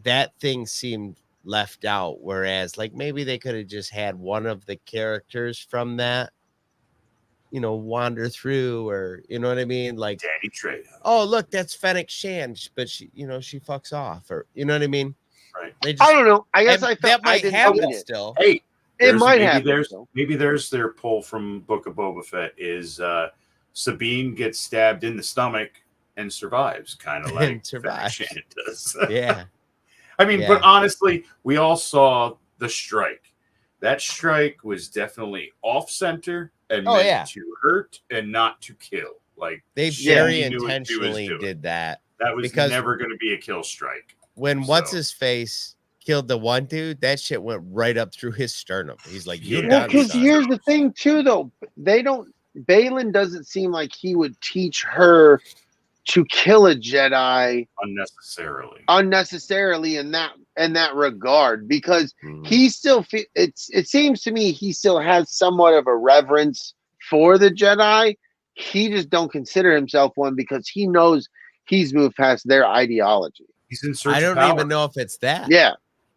that thing seemed left out, whereas like maybe they could have just had one of the characters from that wander through, or you know what I mean, like Danny Trejo. oh look, that's Fennec Shan, but she she fucks off, or you know what I mean. Right. They just, I don't know. I guess and I felt that might I didn't happen need it. still. Hey, It might maybe happen. there's their pull from Book of Boba Fett is Sabine gets stabbed in the stomach and survives, kind of like survives. Shannon does. Yeah. I mean, Yeah. but honestly, we all saw the strike. That strike was definitely off center and meant to hurt and not to kill. Like They she very knew what she was intentionally doing. did that. That was because never going to be a kill strike. When So- what's his face killed the one dude, that shit went right up through his sternum. He's like, "You're Yeah. Well, done, because son." here's the thing too, though. Balin doesn't seem like he would teach her to kill a Jedi unnecessarily in that regard, because he still it seems to me he still has somewhat of a reverence for the Jedi. He just don't consider himself one because he knows he's moved past their ideology. He's in search I of don't power. even know if it's that. Yeah.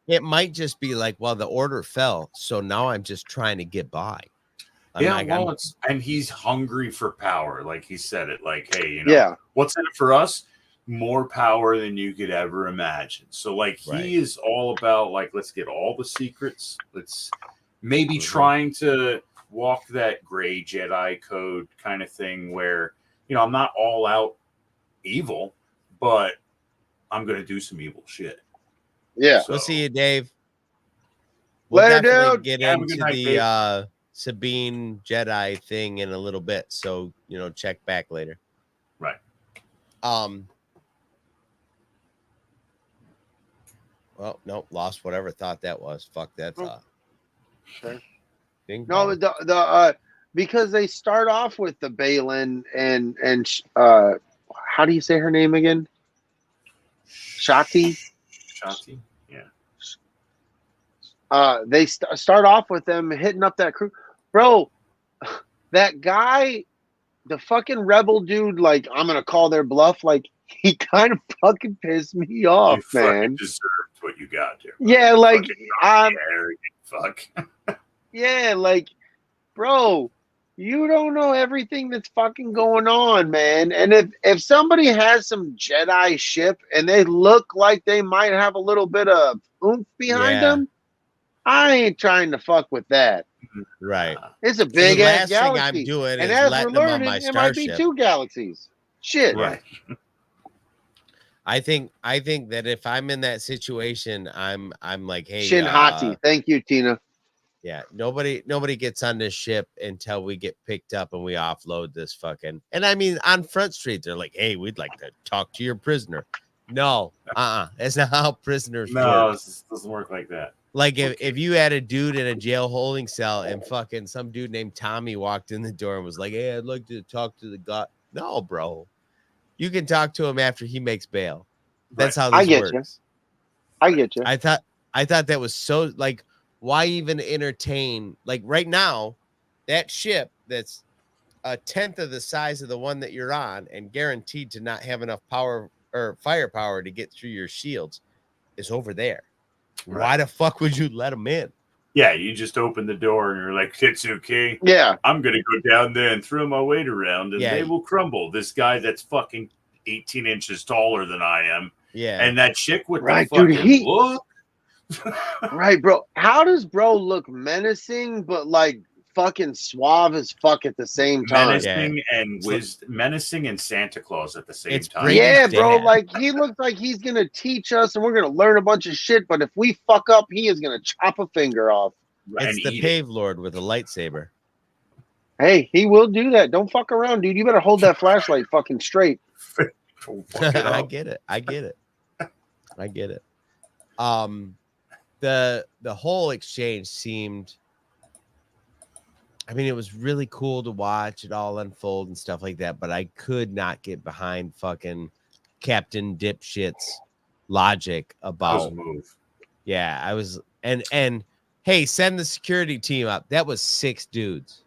It might just be like, well, the order fell, so now I'm just trying to get by. And he's hungry for power. Like he said it, like, hey, Yeah. what's in it for us? More power than you could ever imagine. So like he is all about like, let's get all the secrets. Let's maybe trying to walk that gray Jedi code kind of thing where, I'm not all out evil, but I'm going to do some evil shit. Yeah. We'll see you, Dave. We'll Later, definitely dude. get Have a into good night, the Dave. Sabine Jedi thing in a little bit. So, check back later. Right. Well, nope, lost whatever thought that was. Fuck that thought. Sure. Ding No, dong. because they start off with the Balin and how do you say her name again? Shati. Yeah. They start off with them hitting up that crew, bro. That guy, the fucking rebel dude, like I'm gonna call their bluff. Like he kind of fucking pissed me off, You fucking man. deserved what you got there. Yeah, like Fuck. yeah, like bro, you don't know everything that's fucking going on, man. And if somebody has some Jedi ship and they look like they might have a little bit of oomph behind them, I ain't trying to fuck with that. Right. It's a big ass last thing I'm galaxy. doing And is as we're letting them on learning, my it might be starship. 2 galaxies. Shit. Right. I think that if I'm in that situation, I'm like, hey, Shin Hati. Thank you, Tina. yeah, nobody gets on this ship until we get picked up and we offload this fucking. And I mean, on Front Street, they're like, hey, we'd like to talk to your prisoner. No, that's not how prisoners work. It doesn't work like that. Like if you had a dude in a jail holding cell and fucking some dude named Tommy walked in the door and was like, hey, I'd like to talk to the guy. No, bro. You can talk to him after he makes bail. That's how this works. I get you. I thought that was so, like, why even entertain? Like right now, that ship that's a tenth of the size of the one that you're on and guaranteed to not have enough power or firepower to get through your shields is over there. Right. Why the fuck would you let them in? Yeah, you just open the door and you're like, it's okay. Yeah. I'm going to go down there and throw my weight around and they will crumble. This guy that's fucking 18 inches taller than I am. Yeah. And that chick with right, the fucking dude, look. Right, bro. How does bro look menacing, but like fucking suave as fuck at the same time? Menacing and Santa Claus at the same time. Brady's yeah, bro. dad. Like he looks like he's gonna teach us and we're gonna learn a bunch of shit, but if we fuck up, he is gonna chop a finger off. It's the Pave Lord with a lightsaber. Hey, he will do that. Don't fuck around, dude. You better hold that flashlight fucking straight. I get it. I get it. I get it. The whole exchange seemed, I mean, it was really cool to watch it all unfold and stuff like that, but I could not get behind fucking Captain Dipshit's logic about move. Yeah, I was and hey, send the security team up. That was 6 dudes.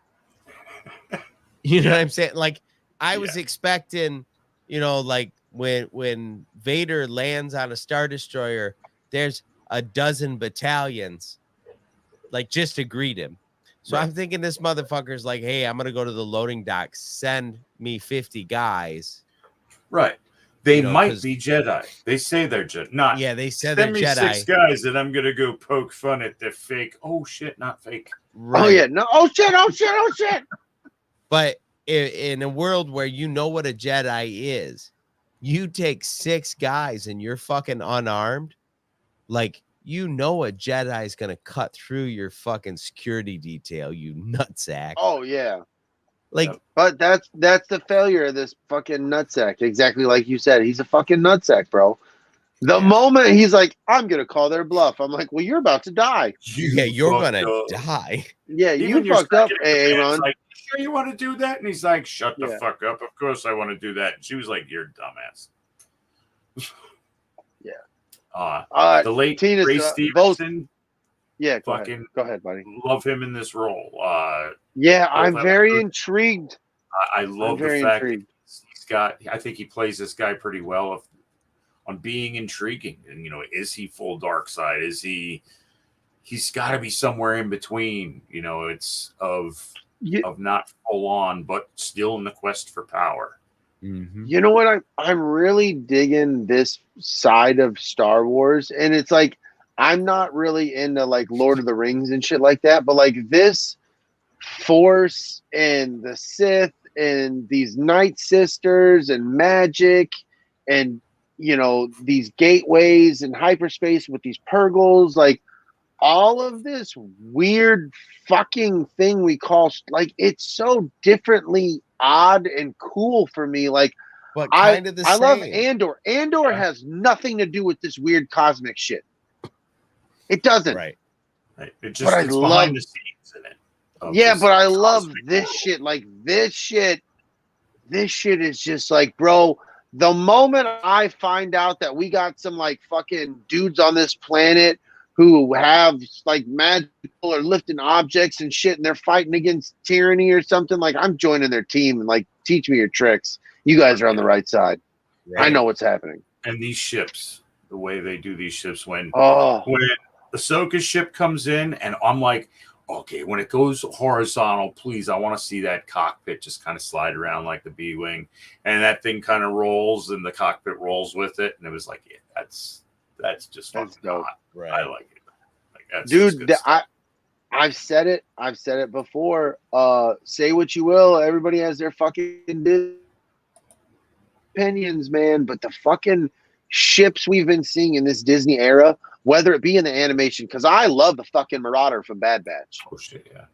You know what I'm saying? Like I was expecting, you know, like when Vader lands on a Star Destroyer, there's a dozen battalions like just to greet him. So I'm thinking this motherfucker's like, hey, I'm gonna go to the loading dock, send me 50 guys. Right. They might be Jedi. They say they're Jedi. Not they said they're send me Jedi. 6 guys and I'm gonna go poke fun at the fake. Oh shit, not fake. Right. Oh yeah, no. Oh shit. But in a world where you know what a Jedi is, you take 6 guys and you're fucking unarmed, like you know a Jedi is gonna cut through your fucking security detail, you nutsack. Oh yeah. Like, but that's the failure of this fucking nutsack. Exactly like you said, he's a fucking nutsack, bro. The moment he's like, I'm gonna call their bluff, I'm like, well, you're about to die. You're gonna die. Yeah, Even you fucked up, Aaron. Like, sure you want to do that? And he's like, shut the Yeah. fuck up. Of course I want to do that. And she was like, you're a dumbass. Yeah. The late Tina's, Ray Stevenson. Yeah, go Go ahead, buddy. Love him in this role. Yeah, I'm very intrigued. I love the fact that he's got. I think he plays this guy pretty well on being intriguing. And you know, is he full dark side? Is he? He's got to be somewhere in between. You know, it's of not full on, but still in the quest for power. Mm-hmm. You know what? I'm really digging this side of Star Wars, and it's like I'm not really into like Lord of the Rings and shit like that, but like this Force and the Sith and these Night Sisters and magic and you know these gateways and hyperspace with these Purgles, like all of this weird fucking thing we call like it's so differently odd and cool for me. Like but kind of the same. love Andor. Andor has nothing to do with this weird cosmic shit. It doesn't. Right. It just it's behind the scenes in it. Yeah, but I love this shit. Like this shit is just like, bro, the moment I find out that we got some like fucking dudes on this planet who have like magical or lifting objects and shit and they're fighting against tyranny or something, like I'm joining their team and like teach me your tricks. You guys are on the right side. Right. I know what's happening. And these ships, the way they do these ships when Ahsoka's ship comes in and I'm like, okay, when it goes horizontal, please, I want to see that cockpit just kind of slide around like the B-Wing. And that thing kind of rolls and the cockpit rolls with it. And it was like, yeah, that's just fucking dope. Right. I like it. Like, that's dude, I've said it before. Say what you will. Everybody has their fucking opinions, man. But the fucking ships we've been seeing in this Disney era, whether it be in the animation, because I love the fucking Marauder from Bad Batch. Oh shit, yeah.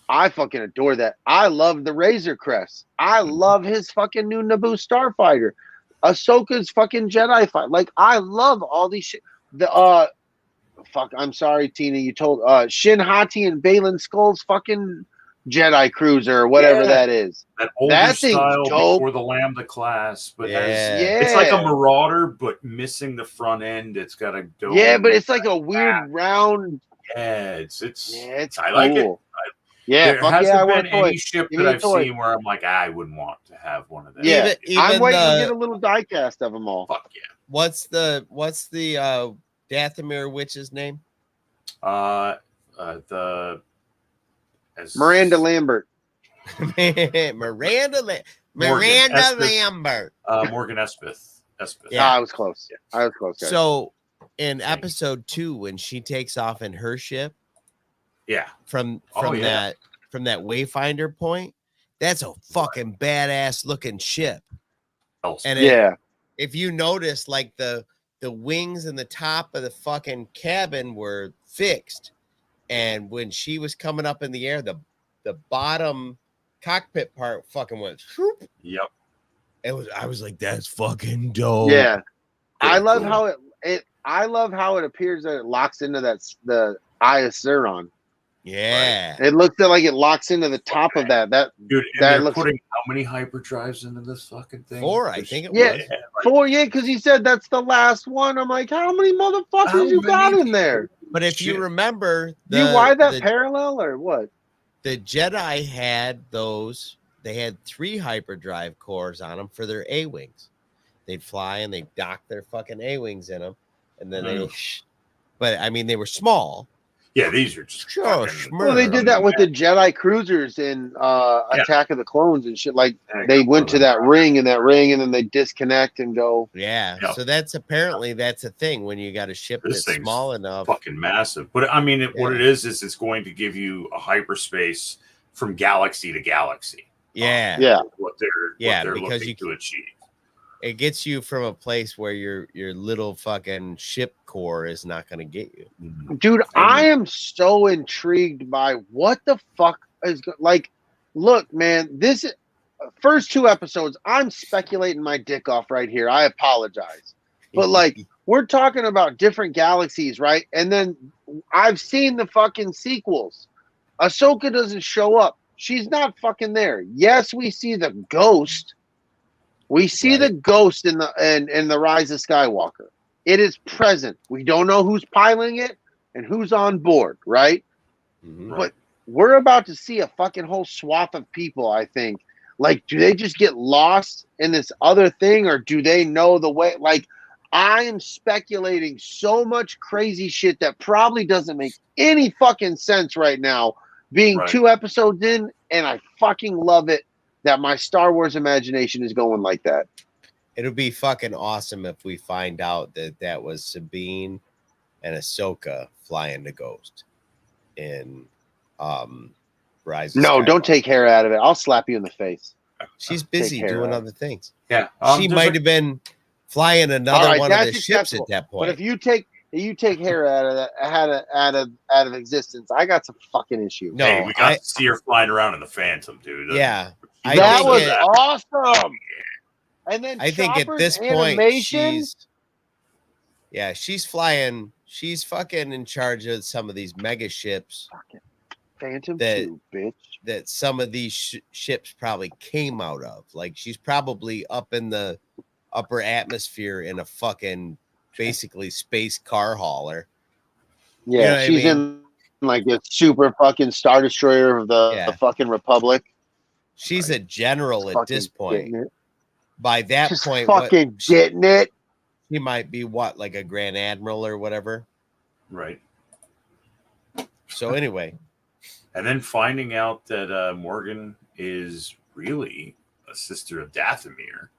I fucking adore that. I love the Razor Crest. I love his fucking new Naboo Starfighter. Ahsoka's fucking Jedi fight. Like I love all these shit. The I'm sorry, Tina. You told Shin Hati and Baylan Skull's fucking Jedi cruiser or whatever that is. That older style before the Lambda class, but it's like a Marauder, but missing the front end. It's got a dome. Yeah, but it's like a weird round. Yeah, it's I cool. like it. There hasn't been any ship that I've seen where I'm like, I wouldn't want to have one of them. Yeah, I'm waiting to get a little diecast of them all. Fuck yeah. What's the Dathomir witch's name? Miranda Lambert. Miranda Lambert. Morgan Espeth. Yeah, I was close. Yeah. I was close. Guys. So in episode 2, when she takes off in her ship, from that Wayfinder point, that's a fucking badass looking ship. And if you notice, like the wings and the top of the fucking cabin were fixed. And when she was coming up in the air, the bottom cockpit part fucking went. Whoop. Yep. I was like, that's fucking dope. Yeah. I Pretty love cool. how I love how it appears that it locks into the Eye of Sauron. Yeah. It looks like it locks into the top of that. Dude, and that they're looks putting how many hyperdrives into this fucking thing? 4, I think it Yeah. was. four. Yeah, because he said that's the last one. I'm like, how many motherfuckers How you got many in there? But if you Shit. remember, Do you wire that the, parallel or what? the Jedi had those. They had 3 hyperdrive cores on them for their A-wings. They'd fly and they'd dock their fucking A-wings in them, and then they. But I mean, they were small. Yeah, these are just Sure, fucking- Well, they did that with the Jedi cruisers in Attack of the Clones and shit. Like they went to that ring, and then they disconnect and go. Yeah. Yep. So that's a thing when you got a ship This that's thing's small enough. fucking massive. But I mean, what it is it's going to give you a hyperspace from galaxy to galaxy. Yeah. Yeah. What they're because looking to achieve. It gets you from a place where your little fucking ship core is not going to get you. Dude, I am so intrigued by what the fuck is like. Look, man, this first 2 episodes, I'm speculating my dick off right here. I apologize, but like we're talking about different galaxies, right? And then I've seen the fucking sequels. Ahsoka doesn't show up. She's not fucking there. Yes, we see the ghost. We see the ghost in the Rise of Skywalker. It is present. We don't know who's piloting it and who's on board, right? Mhm. But we're about to see a fucking whole swath of people, I think. Like, do they just get lost in this other thing, or do they know the way? Like, I am speculating so much crazy shit that probably doesn't make any fucking sense right now, being 2 episodes in, and I fucking love it that my Star Wars imagination is going like that. It'll be fucking awesome if we find out that was Sabine and Ahsoka flying the ghost in Rise of No, Skywalker. don't take hair out of it. I'll slap you in the face. She's busy hair doing out. other things. Yeah. She might have been flying another Alright, one of the that's ships acceptable. at that But point. if you take hair out of that, out of existence, I got some fucking issues. No, Hey, we got to see her flying around in the Phantom, dude. Yeah. That think was it- awesome. And then I think at Chopper's this point animation, she's flying. She's fucking in charge of some of these mega ships Phantom that- 2, bitch. that some of these ships probably came out of. Like she's probably up in the upper atmosphere in a fucking basically space car hauler. Yeah, You know what I she's mean? in like a super fucking Star Destroyer of the fucking Republic. She's a general at this point. Getting it. By that Just point, fucking getting it. she might be what, like a Grand Admiral or whatever. Right. So anyway, And then finding out that Morgan is really a sister of Dathomir.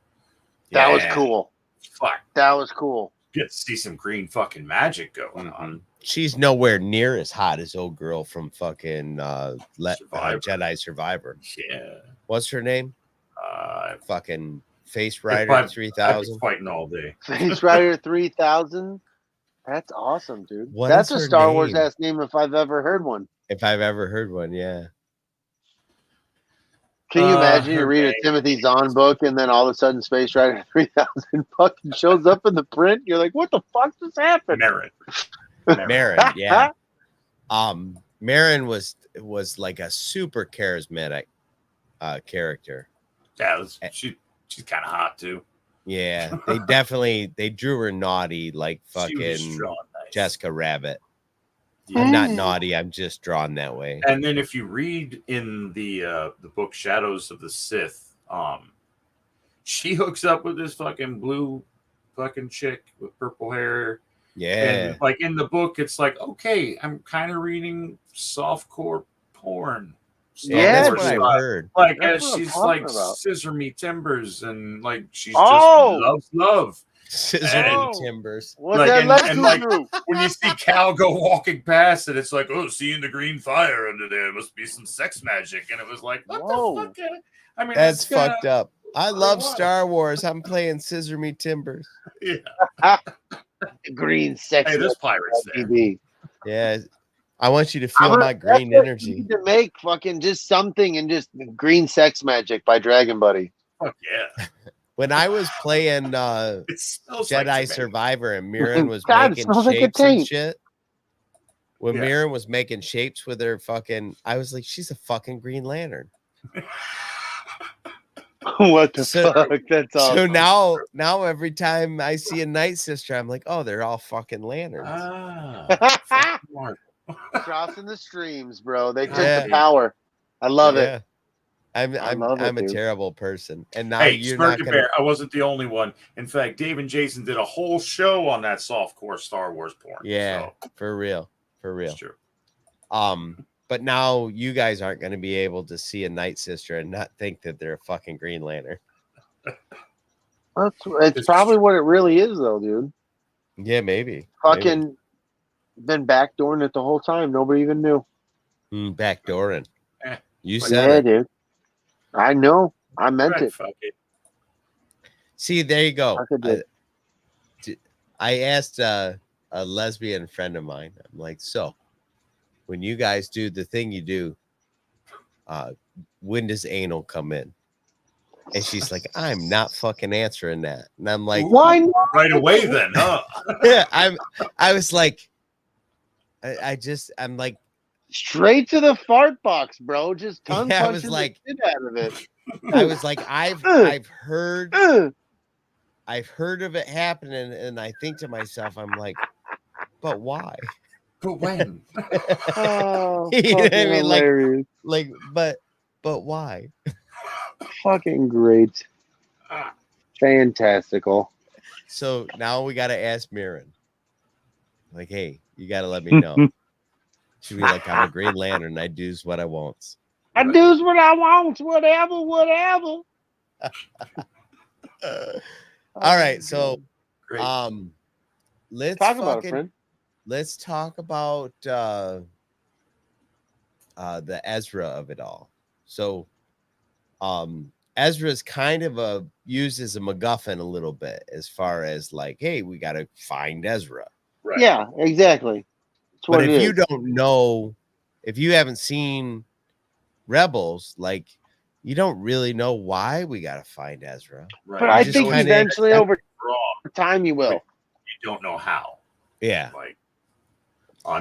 That was Yeah. cool. Fuck. That was cool. Get to see some green fucking magic going Mm-hmm. on. she's nowhere near as hot as old girl from fucking Survivor. Jedi Survivor. Yeah. What's her name? Fucking Face Rider I'd be 3000. fighting all day. Face Rider 3000. That's awesome, dude. What That's is a her Star Wars name? ass name if I've ever heard one. If I've ever heard one, yeah. Can you imagine you her read a name Timothy Zahn book and then all of a sudden Space Rider 3000 fucking shows up in the print? You're like, what the fuck just happened? Merit. Marin, yeah. Marin was like a super charismatic character. Yeah, she's kind of hot too. Yeah, they drew her naughty like She was fucking drawn nice. Jessica Rabbit. Yeah. I'm not naughty, I'm just drawn that way. And then if you read in the book Shadows of the Sith, she hooks up with this fucking blue fucking chick with purple hair. Yeah. And like in the book, it's like, okay, I'm kind of reading softcore porn. Yeah, that's dude. what I heard. Like That's what I'm she's talking like about. scissor me timbers and like she's Oh! just loves love. Scissor Oh. and timbers. What's Like, that and- left and to like- do? When you see Cal go walking past it, it's like, oh, seeing the green fire under there must be some sex magic. And it was like, what Whoa. the fuck? I mean, That's it's kinda- fucked up. I love What? Star Wars. I'm playing Scissor Me Timbers. Yeah. Green sex. Hey, there's pirates there. TV. Yeah. I want you to feel my green That's what you energy. need to make fucking just something and just green sex magic by Dragon Buddy. Fuck yeah. When I was playing It smells like Jedi tomato. Survivor and Mirren was God, it making smells like a shapes and taint. shit. When Yeah. Mirren was making shapes with her fucking, I was like, she's a fucking Green Lantern. What the So- fuck? That's awesome. So now every time I see a Night Sister, I'm like, oh, they're all fucking lanterns. Ah, smart. Crossing the streams, bro. They took Yeah. the power. I love it. Yeah. I'm love it, a dude. terrible person. And now Hey, you're not Smirky gonna Bear, I wasn't the only one. In fact, Dave and Jason did a whole show on that softcore Star Wars porn. Yeah, So, for real. it's true. But now you guys aren't gonna be able to see a Night Sister and not think that they're a fucking Green Lantern. It's probably what it really is, though, dude. Yeah, maybe. Fucking been backdooring it the whole time. Nobody even knew. Backdooring. Eh. You But said yeah, it. dude. I know. I meant Right, it. fuck it. See, there you go. Fuck it, dude. I asked a lesbian friend of mine. I'm like, so when you guys do the thing you do, when does anal come in? And she's like, I'm not fucking answering that. And I'm like, Why not? Right away then, huh? yeah, I was like, I'm like, Straight to the fart box, bro. Just tongue Yeah, I was punching like- the shit out of it. I was like, I've heard Ugh. of it happening, and I think to myself, I'm like, but why? But when? Oh, You know what I fucking mean? Like- hilarious. Like, but why? Fucking great. Fantastical. So now we got to ask Mirren. Like, hey, you got to let me know. She'd be like, I'm a Green Lantern. I do's what I want. I do's what I want, whatever. All right, so Great. let's Talk about it, friend. let's talk about the Ezra of it all. So Ezra's kind of used as a MacGuffin a little bit, as far as like, hey, we got to find Ezra. Right. Yeah, exactly. That's what But it if is. you don't know, if you haven't seen Rebels, like, you don't really know why we got to find Ezra. Right. But You I just think kinda eventually accept- over Wrong. time you will. You don't know how. Yeah, Like,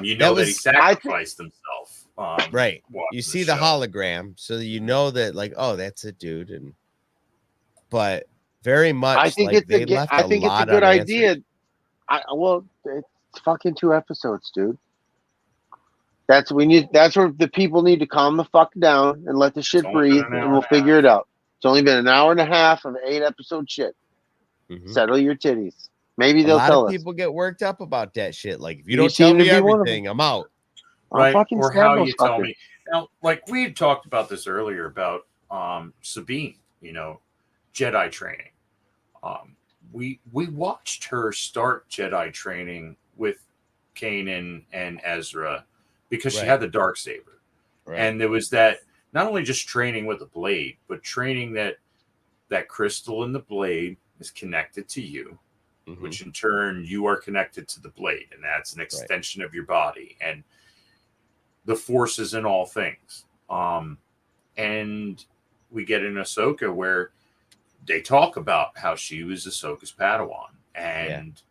you know that he was- sacrificed himself. right. watching You see the show. hologram, so that you know that, like, oh, that's a dude. But very much, I think like, it's they a left I a think it's a lot good unanswered. idea. Well, it's fucking 2 episodes, dude. That's where the people need to calm the fuck down and let the shit It's only been breathe, an hour and we'll and a figure it out. It's only been an hour and a half of 8-episode shit. Mhm. Settle your titties. Maybe A they'll lot tell of us. people get worked up about that shit. Like, if you You don't tell seem to me be one of everything, I'm out. I'll Right. fucking Or stab how those you tell fuckers. me. Now, like we had talked about this earlier about Sabine, Jedi training. We watched her start Jedi training with Kanan and Ezra because she Right. had the Darksaber. Right. And there was that, not only just training with a blade, but training that crystal in the blade is connected to you, Mhm. which in turn you are connected to the blade, and that's an extension of your body, and the force is in all things. And we get in Ahsoka where they talk about how she was Ahsoka's Padawan, and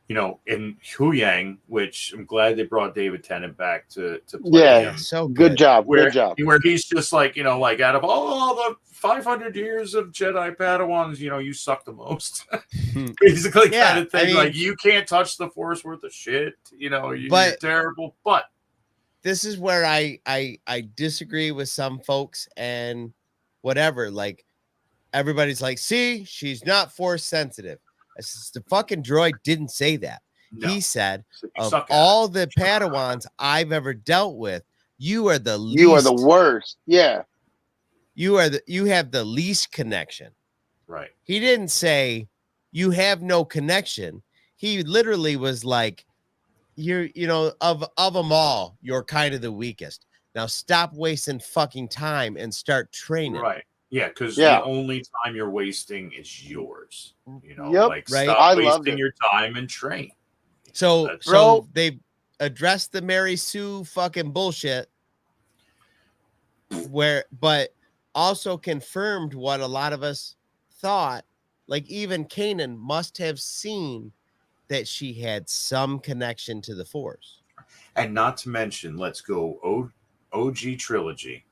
in Huyang, which I'm glad they brought David Tennant back to play Yeah. him. So Good job. Where, Good job. where he's just like, like out of all the 500 years of Jedi Padawans, you suck the most. Basically, Yeah, kind of thing. I mean- like, you can't touch the Force worth of shit. You're But- terrible. But This is where I disagree with some folks and whatever. Like, everybody's like, see, she's not force sensitive. I says, the fucking droid didn't say that. no, He said, so you of suck at it. all the Padawans I've ever dealt with, you are the least. You are the worst. Yeah. You have the least connection. Right. He didn't say you have no connection. He literally was like, of them all, you're kind of the weakest. Now stop wasting fucking time and start training. Right. Yeah, because Yeah. the only time you're wasting is yours. Yep. Like Right. stop I loved wasting it. your time and train. So That's- so they addressed the Mary Sue fucking bullshit, but also confirmed what a lot of us thought. Like even Kanan must have seen that she had some connection to the Force. And not to mention, let's go OG trilogy.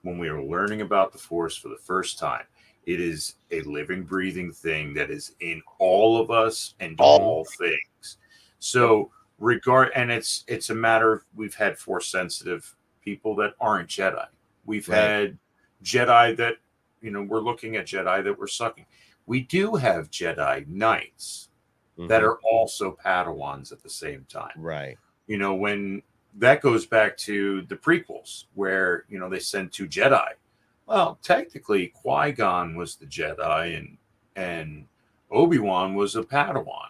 When we were learning about the Force for the first time, it is a living, breathing thing that is in all of us and all things. So and it's a matter of, we've had Force sensitive people that aren't Jedi. We've had Jedi that, we're looking at Jedi that we're sucking. We do have Jedi Knights that are also Padawans at the same time. Right. When that goes back to the prequels where, they send 2 Jedi. Well, technically Qui-Gon was the Jedi and Obi-Wan was a Padawan.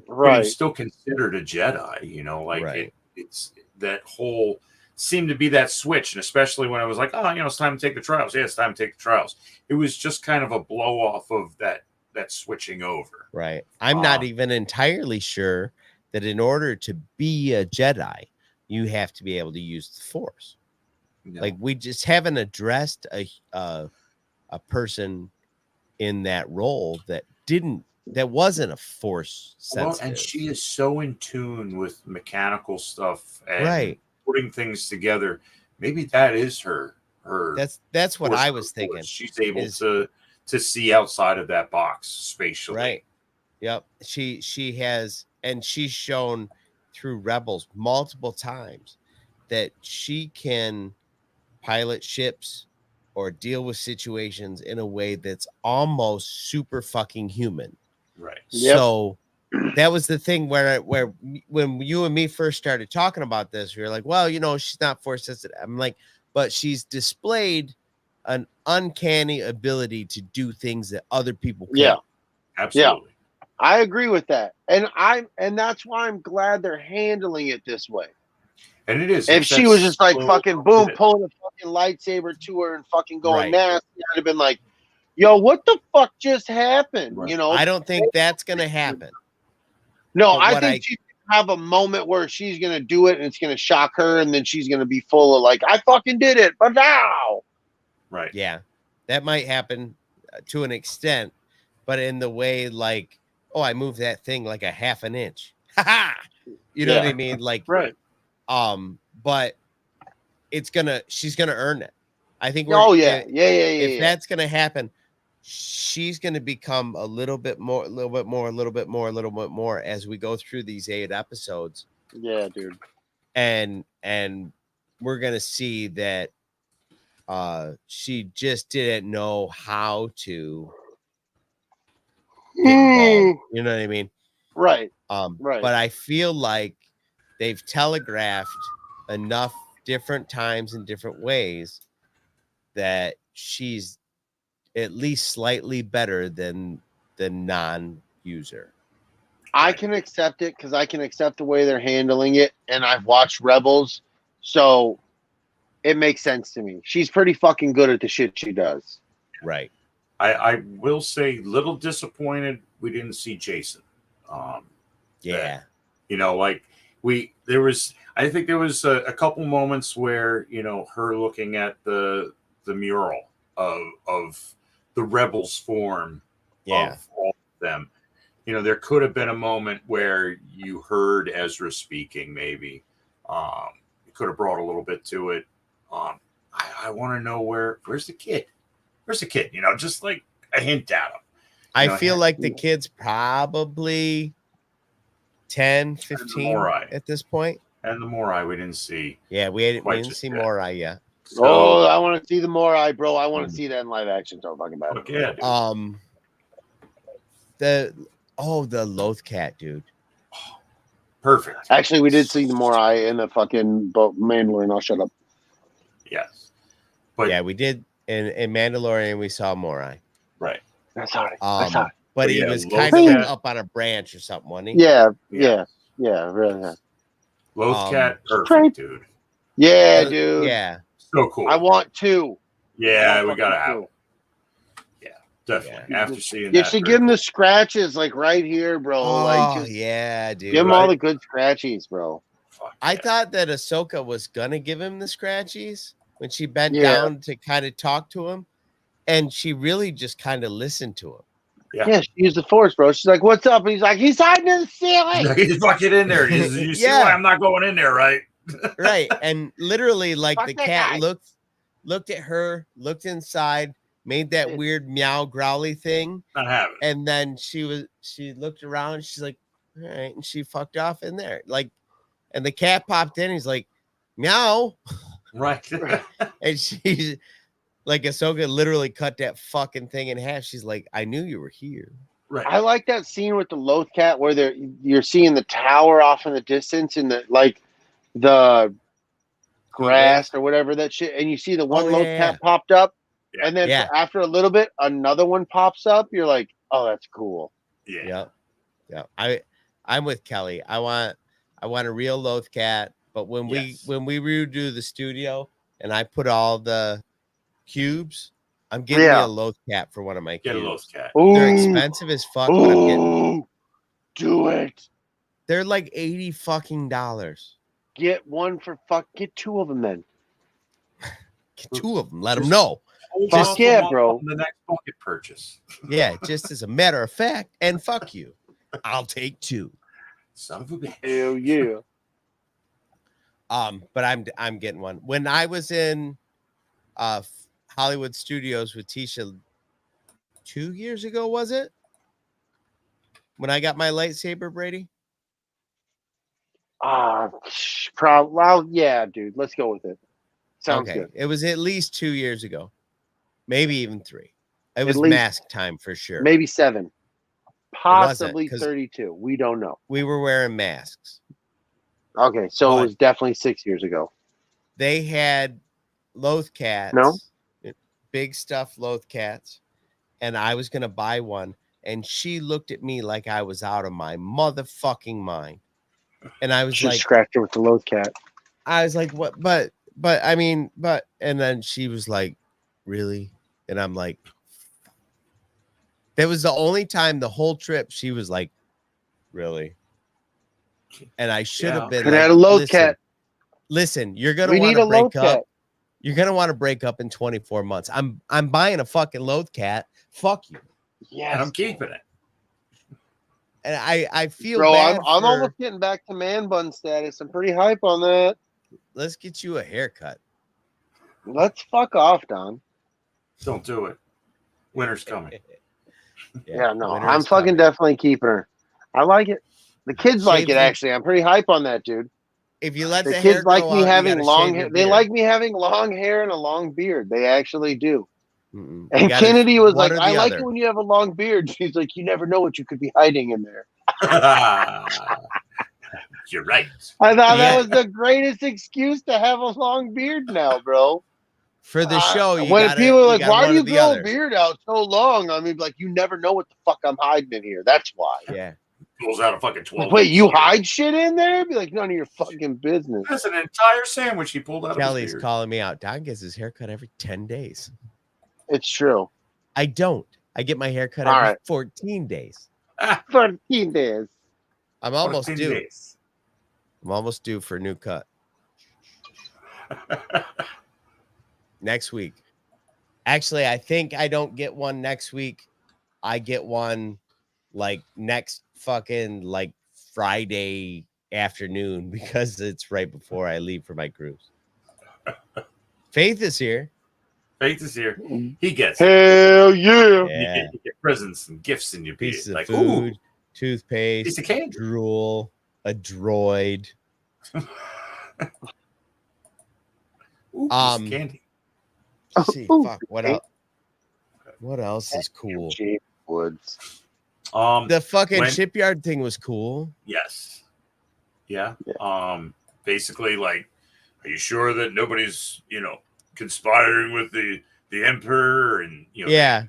But he's still considered a Jedi, it's that whole seemed to be that switch. And especially when I was like, oh, it's time to take the trials. Yeah, it's time to take the trials. It was just kind of a blow off of that switching over. Right. I'm not even entirely sure that in order to be a Jedi, you have to be able to use the Force. No. Like we just haven't addressed a person in that role that wasn't a Force sensitive. Well, and she is so in tune with mechanical stuff and putting things together. Maybe that is her. That's what I was thinking. She's able to see outside of that box spatially. Right. Yep. She has, and she's shown through Rebels multiple times that she can pilot ships or deal with situations in a way that's almost super fucking human. Right. So that was the thing where when you and me first started talking about this, we were like, well, she's not Force sensitive. I'm like, but she's displayed an uncanny ability to do things that other people can't. Yeah, absolutely. Yeah. I agree with that. And that's why I'm glad they're handling it this way. And it is. If she was just like fucking boom, pulling a fucking lightsaber to her and fucking going nasty, I'd have been like, yo, what the fuck just happened? Right. I don't think that's gonna happen. No, I think she's gonna have a moment where she's gonna do it and it's gonna shock her, and then she's gonna be full of like, I fucking did it, but now. Right. Yeah, that might happen to an extent, but in the way like, oh, I moved that thing like a half an inch. You know what I mean? Like, right. But she's gonna earn it. I think. If that's gonna happen, she's gonna become a little bit more as we go through these 8 episodes. Yeah, dude. And we're gonna see that she just didn't know how to get involved. You know what I mean? Right. Right. But I feel like they've telegraphed enough different times in different ways that she's at least slightly better than the non-user. I can accept it because I can accept the way they're handling it, and I've watched Rebels, so it makes sense to me. She's pretty fucking good at the shit she does. Right. I will say, little disappointed we didn't see Jason. Yeah. I think there was a couple moments where, her looking at the mural of the Rebels form of all of them. There could have been a moment where you heard Ezra speaking, maybe. You could have brought a little bit to it. I want to know where's the kid? Where's the kid? Just like a hint at him. I feel like the kid's probably 10, 15 at this point. And the Morai we didn't see. Yeah, we didn't see Morai yet. So, I want to see the Morai, bro. I want to see that in live action. So fucking bad. Yeah, the Loth Cat, dude. Perfect. Actually, we did see the Morai in the fucking Mandalorian. I'll shut up. Yes. But yeah, we did in Mandalorian. We saw Morai. Right. That's all right. That's all right. But he was kind of up on a branch or something, wasn't he? Yeah. Really. Yeah. Loth Cat, perfect, dude. Yeah, dude. Yeah. So cool. I want 2. Yeah, we gotta have. Yeah, definitely. Yeah. After seeing you should give him the scratches, like right here, bro. Oh, like, just yeah, dude. give him all the good scratchies, bro. I thought that Ahsoka was gonna give him the scratchies when she bent Yeah. down to kind of talk to him, and she really just kind of listened to him. Yeah, she used the force, bro. She's like, "What's up?" And he's like, "He's hiding in the ceiling." He's fucking in there. You see why I'm not going in there, right? Right. And literally, like, Fuck the that cat guy. looked at her, looked inside, made that weird meow growly thing, Not having it. and then she looked around, she's like, all right, and she fucked off in there. Like, and the cat popped in, he's like, meow. Right. And she's like, Ahsoka literally cut that fucking thing in half. She's like, I knew you were here. Right. I like that scene with the Loth cat where you're seeing the tower off in the distance and the grass or whatever that shit, and you see the one Loth cat popped up, and then after a little bit, another one pops up. You're like, oh, that's cool. Yeah. I'm with Kelly. I want a real Loth cat, but when we redo the studio and I put all the cubes, I'm getting me a Loth cat for one of my kids. Get a Loth cat. They're expensive as fuck. But I'm getting... Do it. They're like $80 fucking. Get one for get two of them then. Get two of them. Let them know. Fuck yeah, bro. The next bucket purchase. Yeah, just as a matter of fact, and fuck you. I'll take two. Son of a bitch. Hell yeah. But I'm getting one. When I was in Hollywood Studios with Tisha 2 years ago, was it? When I got my lightsaber, Brady? Probably. Well, yeah, dude. Let's go with it. Sounds good. It was at least 2 years ago, maybe even 3. It was mask time for sure. Maybe 7, possibly 32. We don't know. We were wearing masks. Okay, so it was definitely 6 years ago. They had Loth cats. No, big stuffed Loth cats, and I was gonna buy one, and she looked at me like I was out of my motherfucking mind, and I was she like, scratched her with the Loth cat. I was like, what? But I mean, and then she was like, really? And I'm like, that was the only time the whole trip she was like, really? And I should have been. Could have had a Loth cat. Listen, you're gonna want to break up. You're gonna want to break up in 24 months. I'm buying a fucking Loth cat. Fuck you. Yeah, and I'm keeping it. And I feel bro. bad I'm almost getting back to man bun status. I'm pretty hype on that. Let's get you a haircut. Let's fuck off, Don. Don't do it. Winter's coming. Yeah, no, I'm fucking definitely keeping her. I like it. The kids like it, actually. I'm pretty hype on that, dude. If you let the kids hair like me out, having long hair, they like me having long hair and a long beard. They actually do. And Kennedy was like, I like it when you have a long beard. She's like, you never know what you could be hiding in there. You're right. I thought that was the greatest excuse to have a long beard now, bro. For the show, when people are like, why do you grow a beard out so long? I mean, like, you never know what the fuck I'm hiding in here. That's why. Yeah. Pulls out a fucking 12. Wait, you hide shit in there? Be like, none of your fucking business. That's an entire sandwich he pulled out Kelly's of his beard. calling me out. Don gets his haircut every 10 days. It's true. I don't. I get my haircut every 14 days. 14 days. I'm almost due. Days. I'm almost due for a new cut. Next week. Actually, I think I don't get one next week. I get one like next fucking like Friday afternoon because it's right before I leave for my cruise. Faith is here. Faith is here. He gets Hell yeah. You get presents and gifts in your pieces of like food, toothpaste, piece of candy, drool, a droid. Candy. See, fuck. What else? What else is cool? Woods. The fucking shipyard thing was cool. Yes. Yeah. Basically, like, are you sure that nobody's, conspiring with the emperor and imperial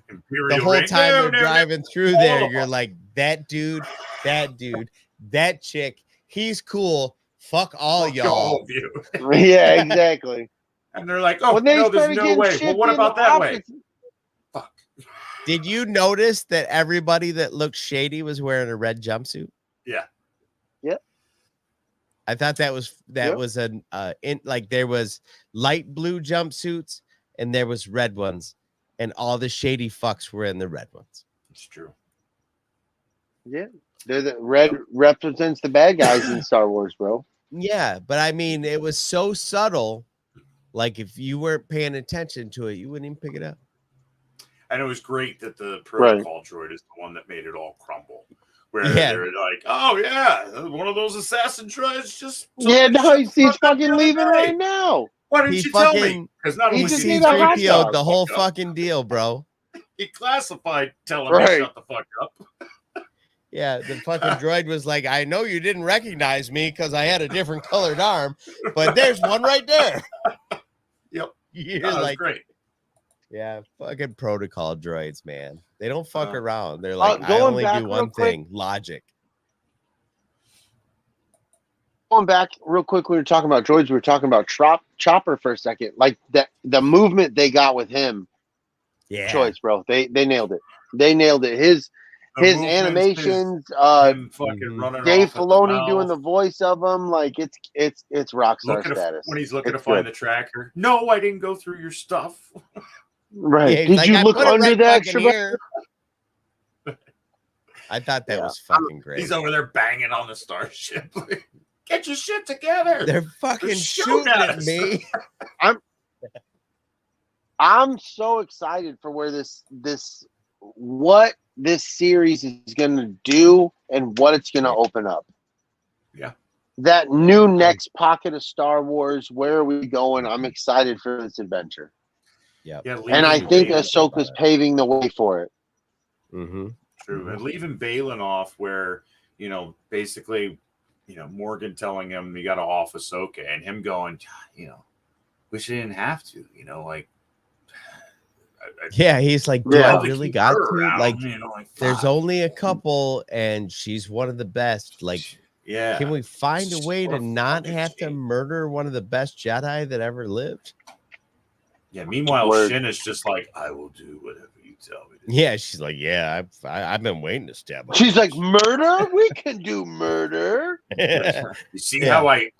the whole reign? time they're driving through there, you're like, that dude, that chick, he's cool. Fuck all y'all. All of you. Yeah, exactly. And they're like, oh, no, there's no way. Well, what about that way? Fuck. Did you notice that everybody that looked shady was wearing a red jumpsuit? Yeah. Yep. I thought that was an like there was light blue jumpsuits and there was red ones, and all the shady fucks were in the red ones. It's true. Yeah, they're the red represents the bad guys in Star Wars, bro. Yeah, but I mean, it was so subtle. Like if you weren't paying attention to it, you wouldn't even pick it up. And it was great that the protocol droid is the one that made it all crumble. Where they're like, oh yeah, one of those assassin droids just no, he's fucking leaving right now. Why didn't you tell me? Because not only just did he C-3PO'd the whole fucking deal, bro. He classified telling me shut the fuck up. Yeah, the fucking droid was like, I know you didn't recognize me because I had a different colored arm, but there's one right there. Yep. You're like, great. Yeah, fucking protocol droids, man. They don't fuck around. They're like, I only do one thing, logic. Going back real quick, we were talking about droids. We were talking about Chopper for a second. Like the movement they got with him. Yeah, choice, bro. They nailed it. They nailed it. His animations, him fucking running Dave off at the Filoni mouth. doing the voice of him, like it's rock star status. When he's looking to find the tracker. No, I didn't go through your stuff. Right? Yeah, Did like, you I look put it under right that? fucking here. I thought that was fucking great. He's over there banging on the starship. Get your shit together. They're fucking shooting at me. I'm so excited for where what this series is going to do and what it's going to open up. Yeah. That new next pocket of Star Wars, where are we going? I'm excited for this adventure. Yeah. And I think Ahsoka's paving the way for it. Mm-hmm. True. And leaving Balin off where, basically, Morgan telling him you got to off Ahsoka and him going, wish I didn't have to, Yeah, he's like, do I really got to? Around, like, there's only a couple, and she's one of the best. Like, yeah, can we find a way to not have to murder one of the best Jedi that ever lived? Yeah. Meanwhile, Shin is just like, I will do whatever you tell me. Yeah, she's like, yeah, I've been waiting to stab her. She's like, murder? We can do murder. You see how I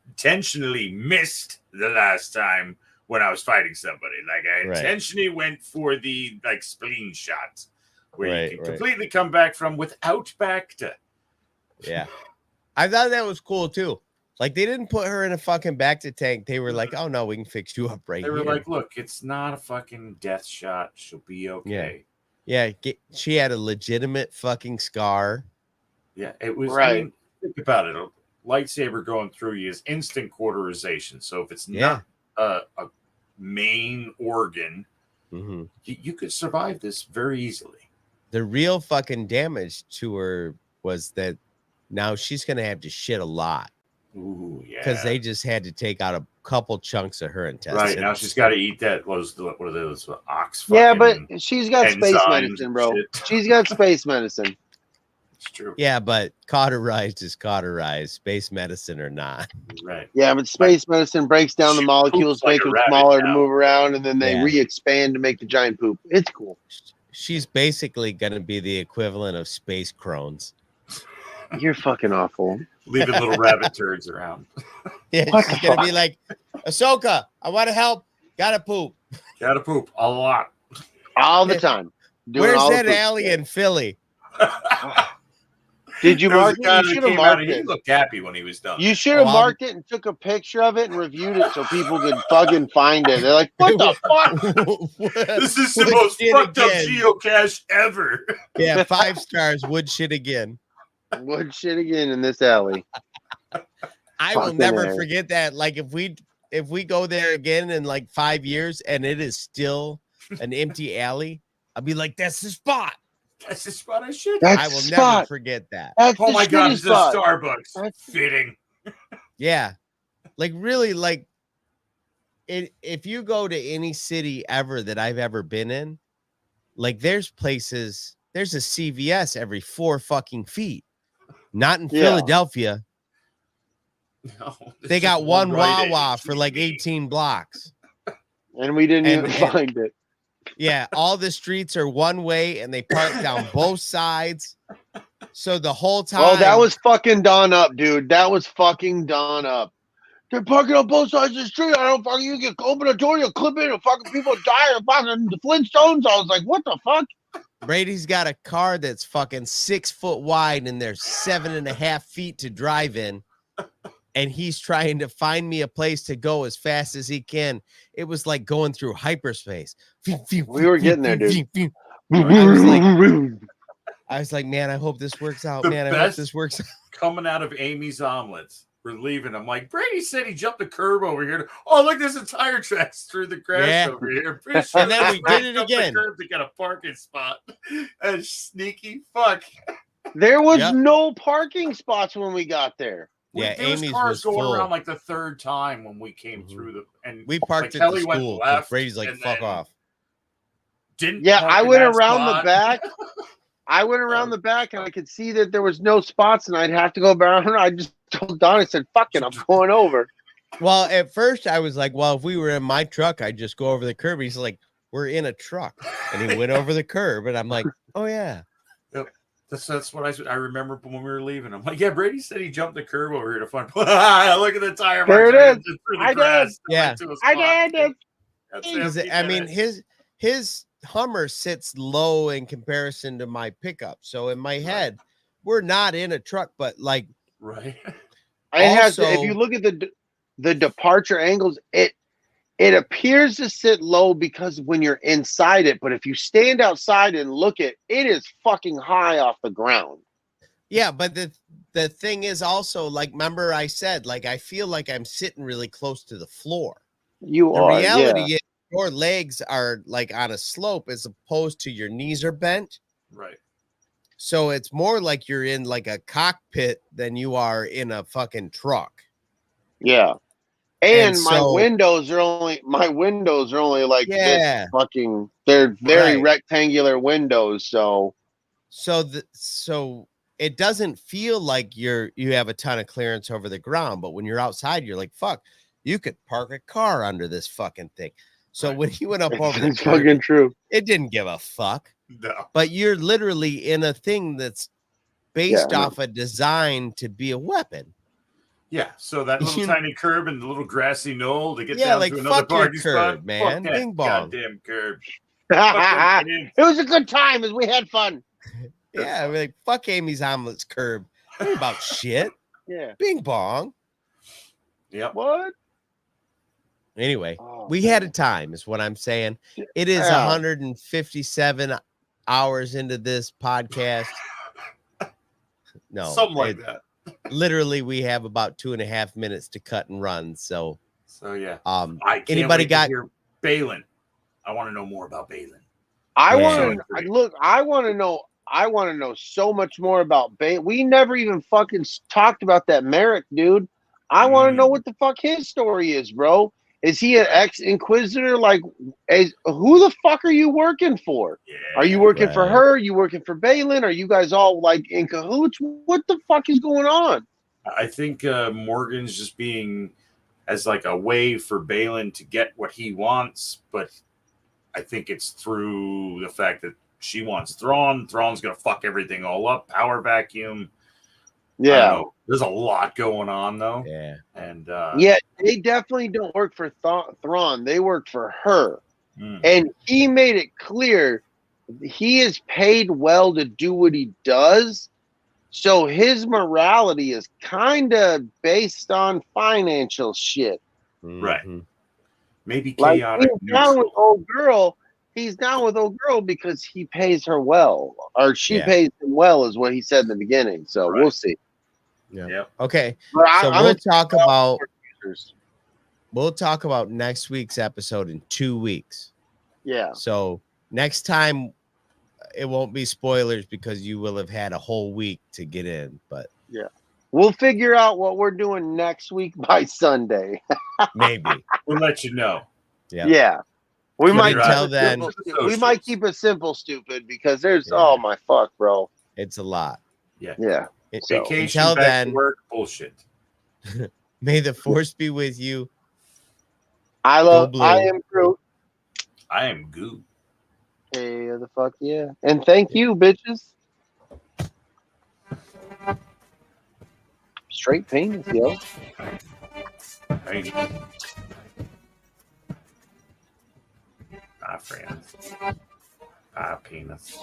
intentionally missed the last time when I was fighting somebody. Like I intentionally went for the spleen shot where you can completely come back from without Bacta. Yeah. I thought that was cool too. Like they didn't put her in a fucking Bacta tank. They were like, oh no, we can fix you up right here. They were like, look, it's not a fucking death shot. She'll be okay. Yeah. She had a legitimate fucking scar. Yeah, it was right. I mean, think about it. A lightsaber going through you is instant cauterization. So if it's not a main organ, you could survive this very easily. The real fucking damage to her was that now she's gonna have to shit a lot. Ooh, yeah. Because they just had to take out a couple chunks of her intestines. Right now she's got to eat that. What are those ox? Yeah, but she's got space medicine, bro. She's got space medicine. It's true. Yeah, but cauterized is cauterized, space medicine or not. Right. Yeah, but space medicine breaks down the molecules, make them smaller to move around, and then they re-expand to make the giant poop. It's cool. She's basically going to be the equivalent of space crones. You're fucking awful. Leaving little rabbit turds around. Yeah, she's going to be like, Ahsoka, I want to help. Gotta poop. Gotta poop a lot. All the time. Where's that alley in Philly? Did you mark it? You should have marked it. He looked happy when he was done. You should have marked it and took a picture of it and reviewed it so people could fucking find it. They're like, what the fuck? This is the most fucked up geocache ever. Yeah, 5 stars. Would shit again. Would shit again in this alley. I will never forget that. Like if we go there again in like 5 years and it is still an empty alley, I'll be like, that's the spot. That's the spot I should. I will never forget that. Oh my god, it's a Starbucks. That's fitting. Yeah. Like really, like if you go to any city ever that I've ever been in, like there's places, there's a CVS every 4 fucking feet. Not in Philadelphia. No, they got one Wawa for like 18 blocks. And we didn't even find it. Yeah, all the streets are one way and they park down both sides. So the whole time. Oh, that was fucking done up, dude. That was fucking done up. They're parking on both sides of the street. I don't fucking, you can open a door, you'll clip in, and fucking people die, and fucking the Flintstones. I was like, what the fuck? Brady's got a car that's fucking 6 foot wide and there's 7.5 feet to drive in. And he's trying to find me a place to go as fast as he can. It was like going through hyperspace. We were getting there, dude. I was like, man, I hope this works out. The Man, I hope best this works out. Coming out of Amy's Omelets. We're leaving. I'm like, Brady said he jumped the curb over here. Oh, look, there's a tire tracks through the grass over here. Pretty sure And then we did it jumped again. The curb to get a parking spot. And sneaky fuck. There was no parking spots when we got there. Yeah, There was Amy's cars was going full. around like the third time when we came through the and We parked like at the Kelly went school. left, Brady's like, and fuck then off. Didn't Yeah, park I in went that around spot. the back. I went around the back and I could see that there was no spots and I'd have to go around. I just told Don, I said, fuck it, I'm going over. Well, at first I was like, well, if we were in my truck, I'd just go over the curb. He's like, we're in a truck. And he went over the curb. And I'm like, oh, yeah. That's what I remember when we were leaving. I'm like, yeah, Brady said he jumped the curb over here to find. Look at the tire There marks. it is. Through the I grass, did. Yeah. went to a I spot. did. That's Because it. I mean, his Hummer sits low in comparison to my pickup. So in my head, we're not in a truck, but like, right. It has Also- if you look at the departure angles, it appears to sit low because when you're inside it, but if you stand outside and look at it is fucking high off the ground. yeah, but the thing is also, like, remember I said, like, I feel like I'm sitting really close to the floor. You The are, reality yeah. is your legs are like on a slope as opposed to your knees are bent. Right. So it's more like you're in like a cockpit than you are in a fucking truck. Yeah. And my so- windows are only like Yeah. this fucking they're very Right. rectangular windows, so So it doesn't feel like you have a ton of clearance over the ground, but when you're outside, you're like, fuck, you could park a car under this fucking thing. So when he went up over the it's curb, fucking true. it didn't give a fuck. No. But you're literally in a thing that's based Yeah, I know. off a design to be a weapon. Yeah. So that little You- tiny curb and the little grassy knoll to get Yeah, down like, to another fuck your parking curb, spot. man. Fuck that Bing bong. goddamn curb. It was a good time as we had fun. Yeah, we're like, fuck Amy's omelets curb. Ain't about shit. Yeah. Bing bong. Yep. What? Anyway, Oh, we had a time, is what I'm saying. It is Yeah. 157 hours into this podcast. No, Something like it- that. literally, we have about 2.5 minutes to cut and run. So, So yeah. I can't anybody wait to got? hear Balin? I want to know more about Balin. I Yeah. want to look. I want to know. I want to know so much more about Bane. We never even fucking talked about that Merrick dude. I want to know what the fuck his story is, bro. Is he an ex-inquisitor? Like, who the fuck are you working for? Yeah. Are you working for Right. her? Are you working for Balin? Are you guys all like in cahoots? What the fuck is going on? I think Morgan's just being as like a way for Balin to get what he wants, but I think it's through the fact that she wants Thrawn. Thrawn's gonna fuck everything all up. Power vacuum. I don't Yeah, know. There's a lot going on though, Yeah, and yeah. They definitely don't work for Thrawn. They work for her. mm, And he made it clear he is paid well to do what he does. So his morality is kind of based on financial shit. Right. Mhm. maybe Like chaotic. he's down with neutral. old girl. He's down with old girl because he pays her well, or she Yeah. pays him well, is what he said in the beginning. So Right. we'll see. Yeah. Yep. Okay. But So I'm we'll a- talk about next week's episode in 2 weeks. Yeah. So next time it won't be spoilers because you will have had a whole week to get in, but We'll figure out what we're doing next week by Sunday. maybe. We'll let you know. Yeah. Yeah. We But might keep until it then- simple, we might keep it simple, stupid, because there's Yeah. oh my fuck, bro. It's a lot. Yeah. Yeah. So, Vacation until back then, to work bullshit. may the force be with you. I blue. am Groot. I am goo. Hey, the fuck yeah. And thank you, bitches. straight penis, yo. Hey. Bye, friends. Bye, penis.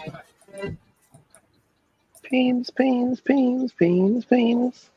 Penis, penis, penis, penis, penis.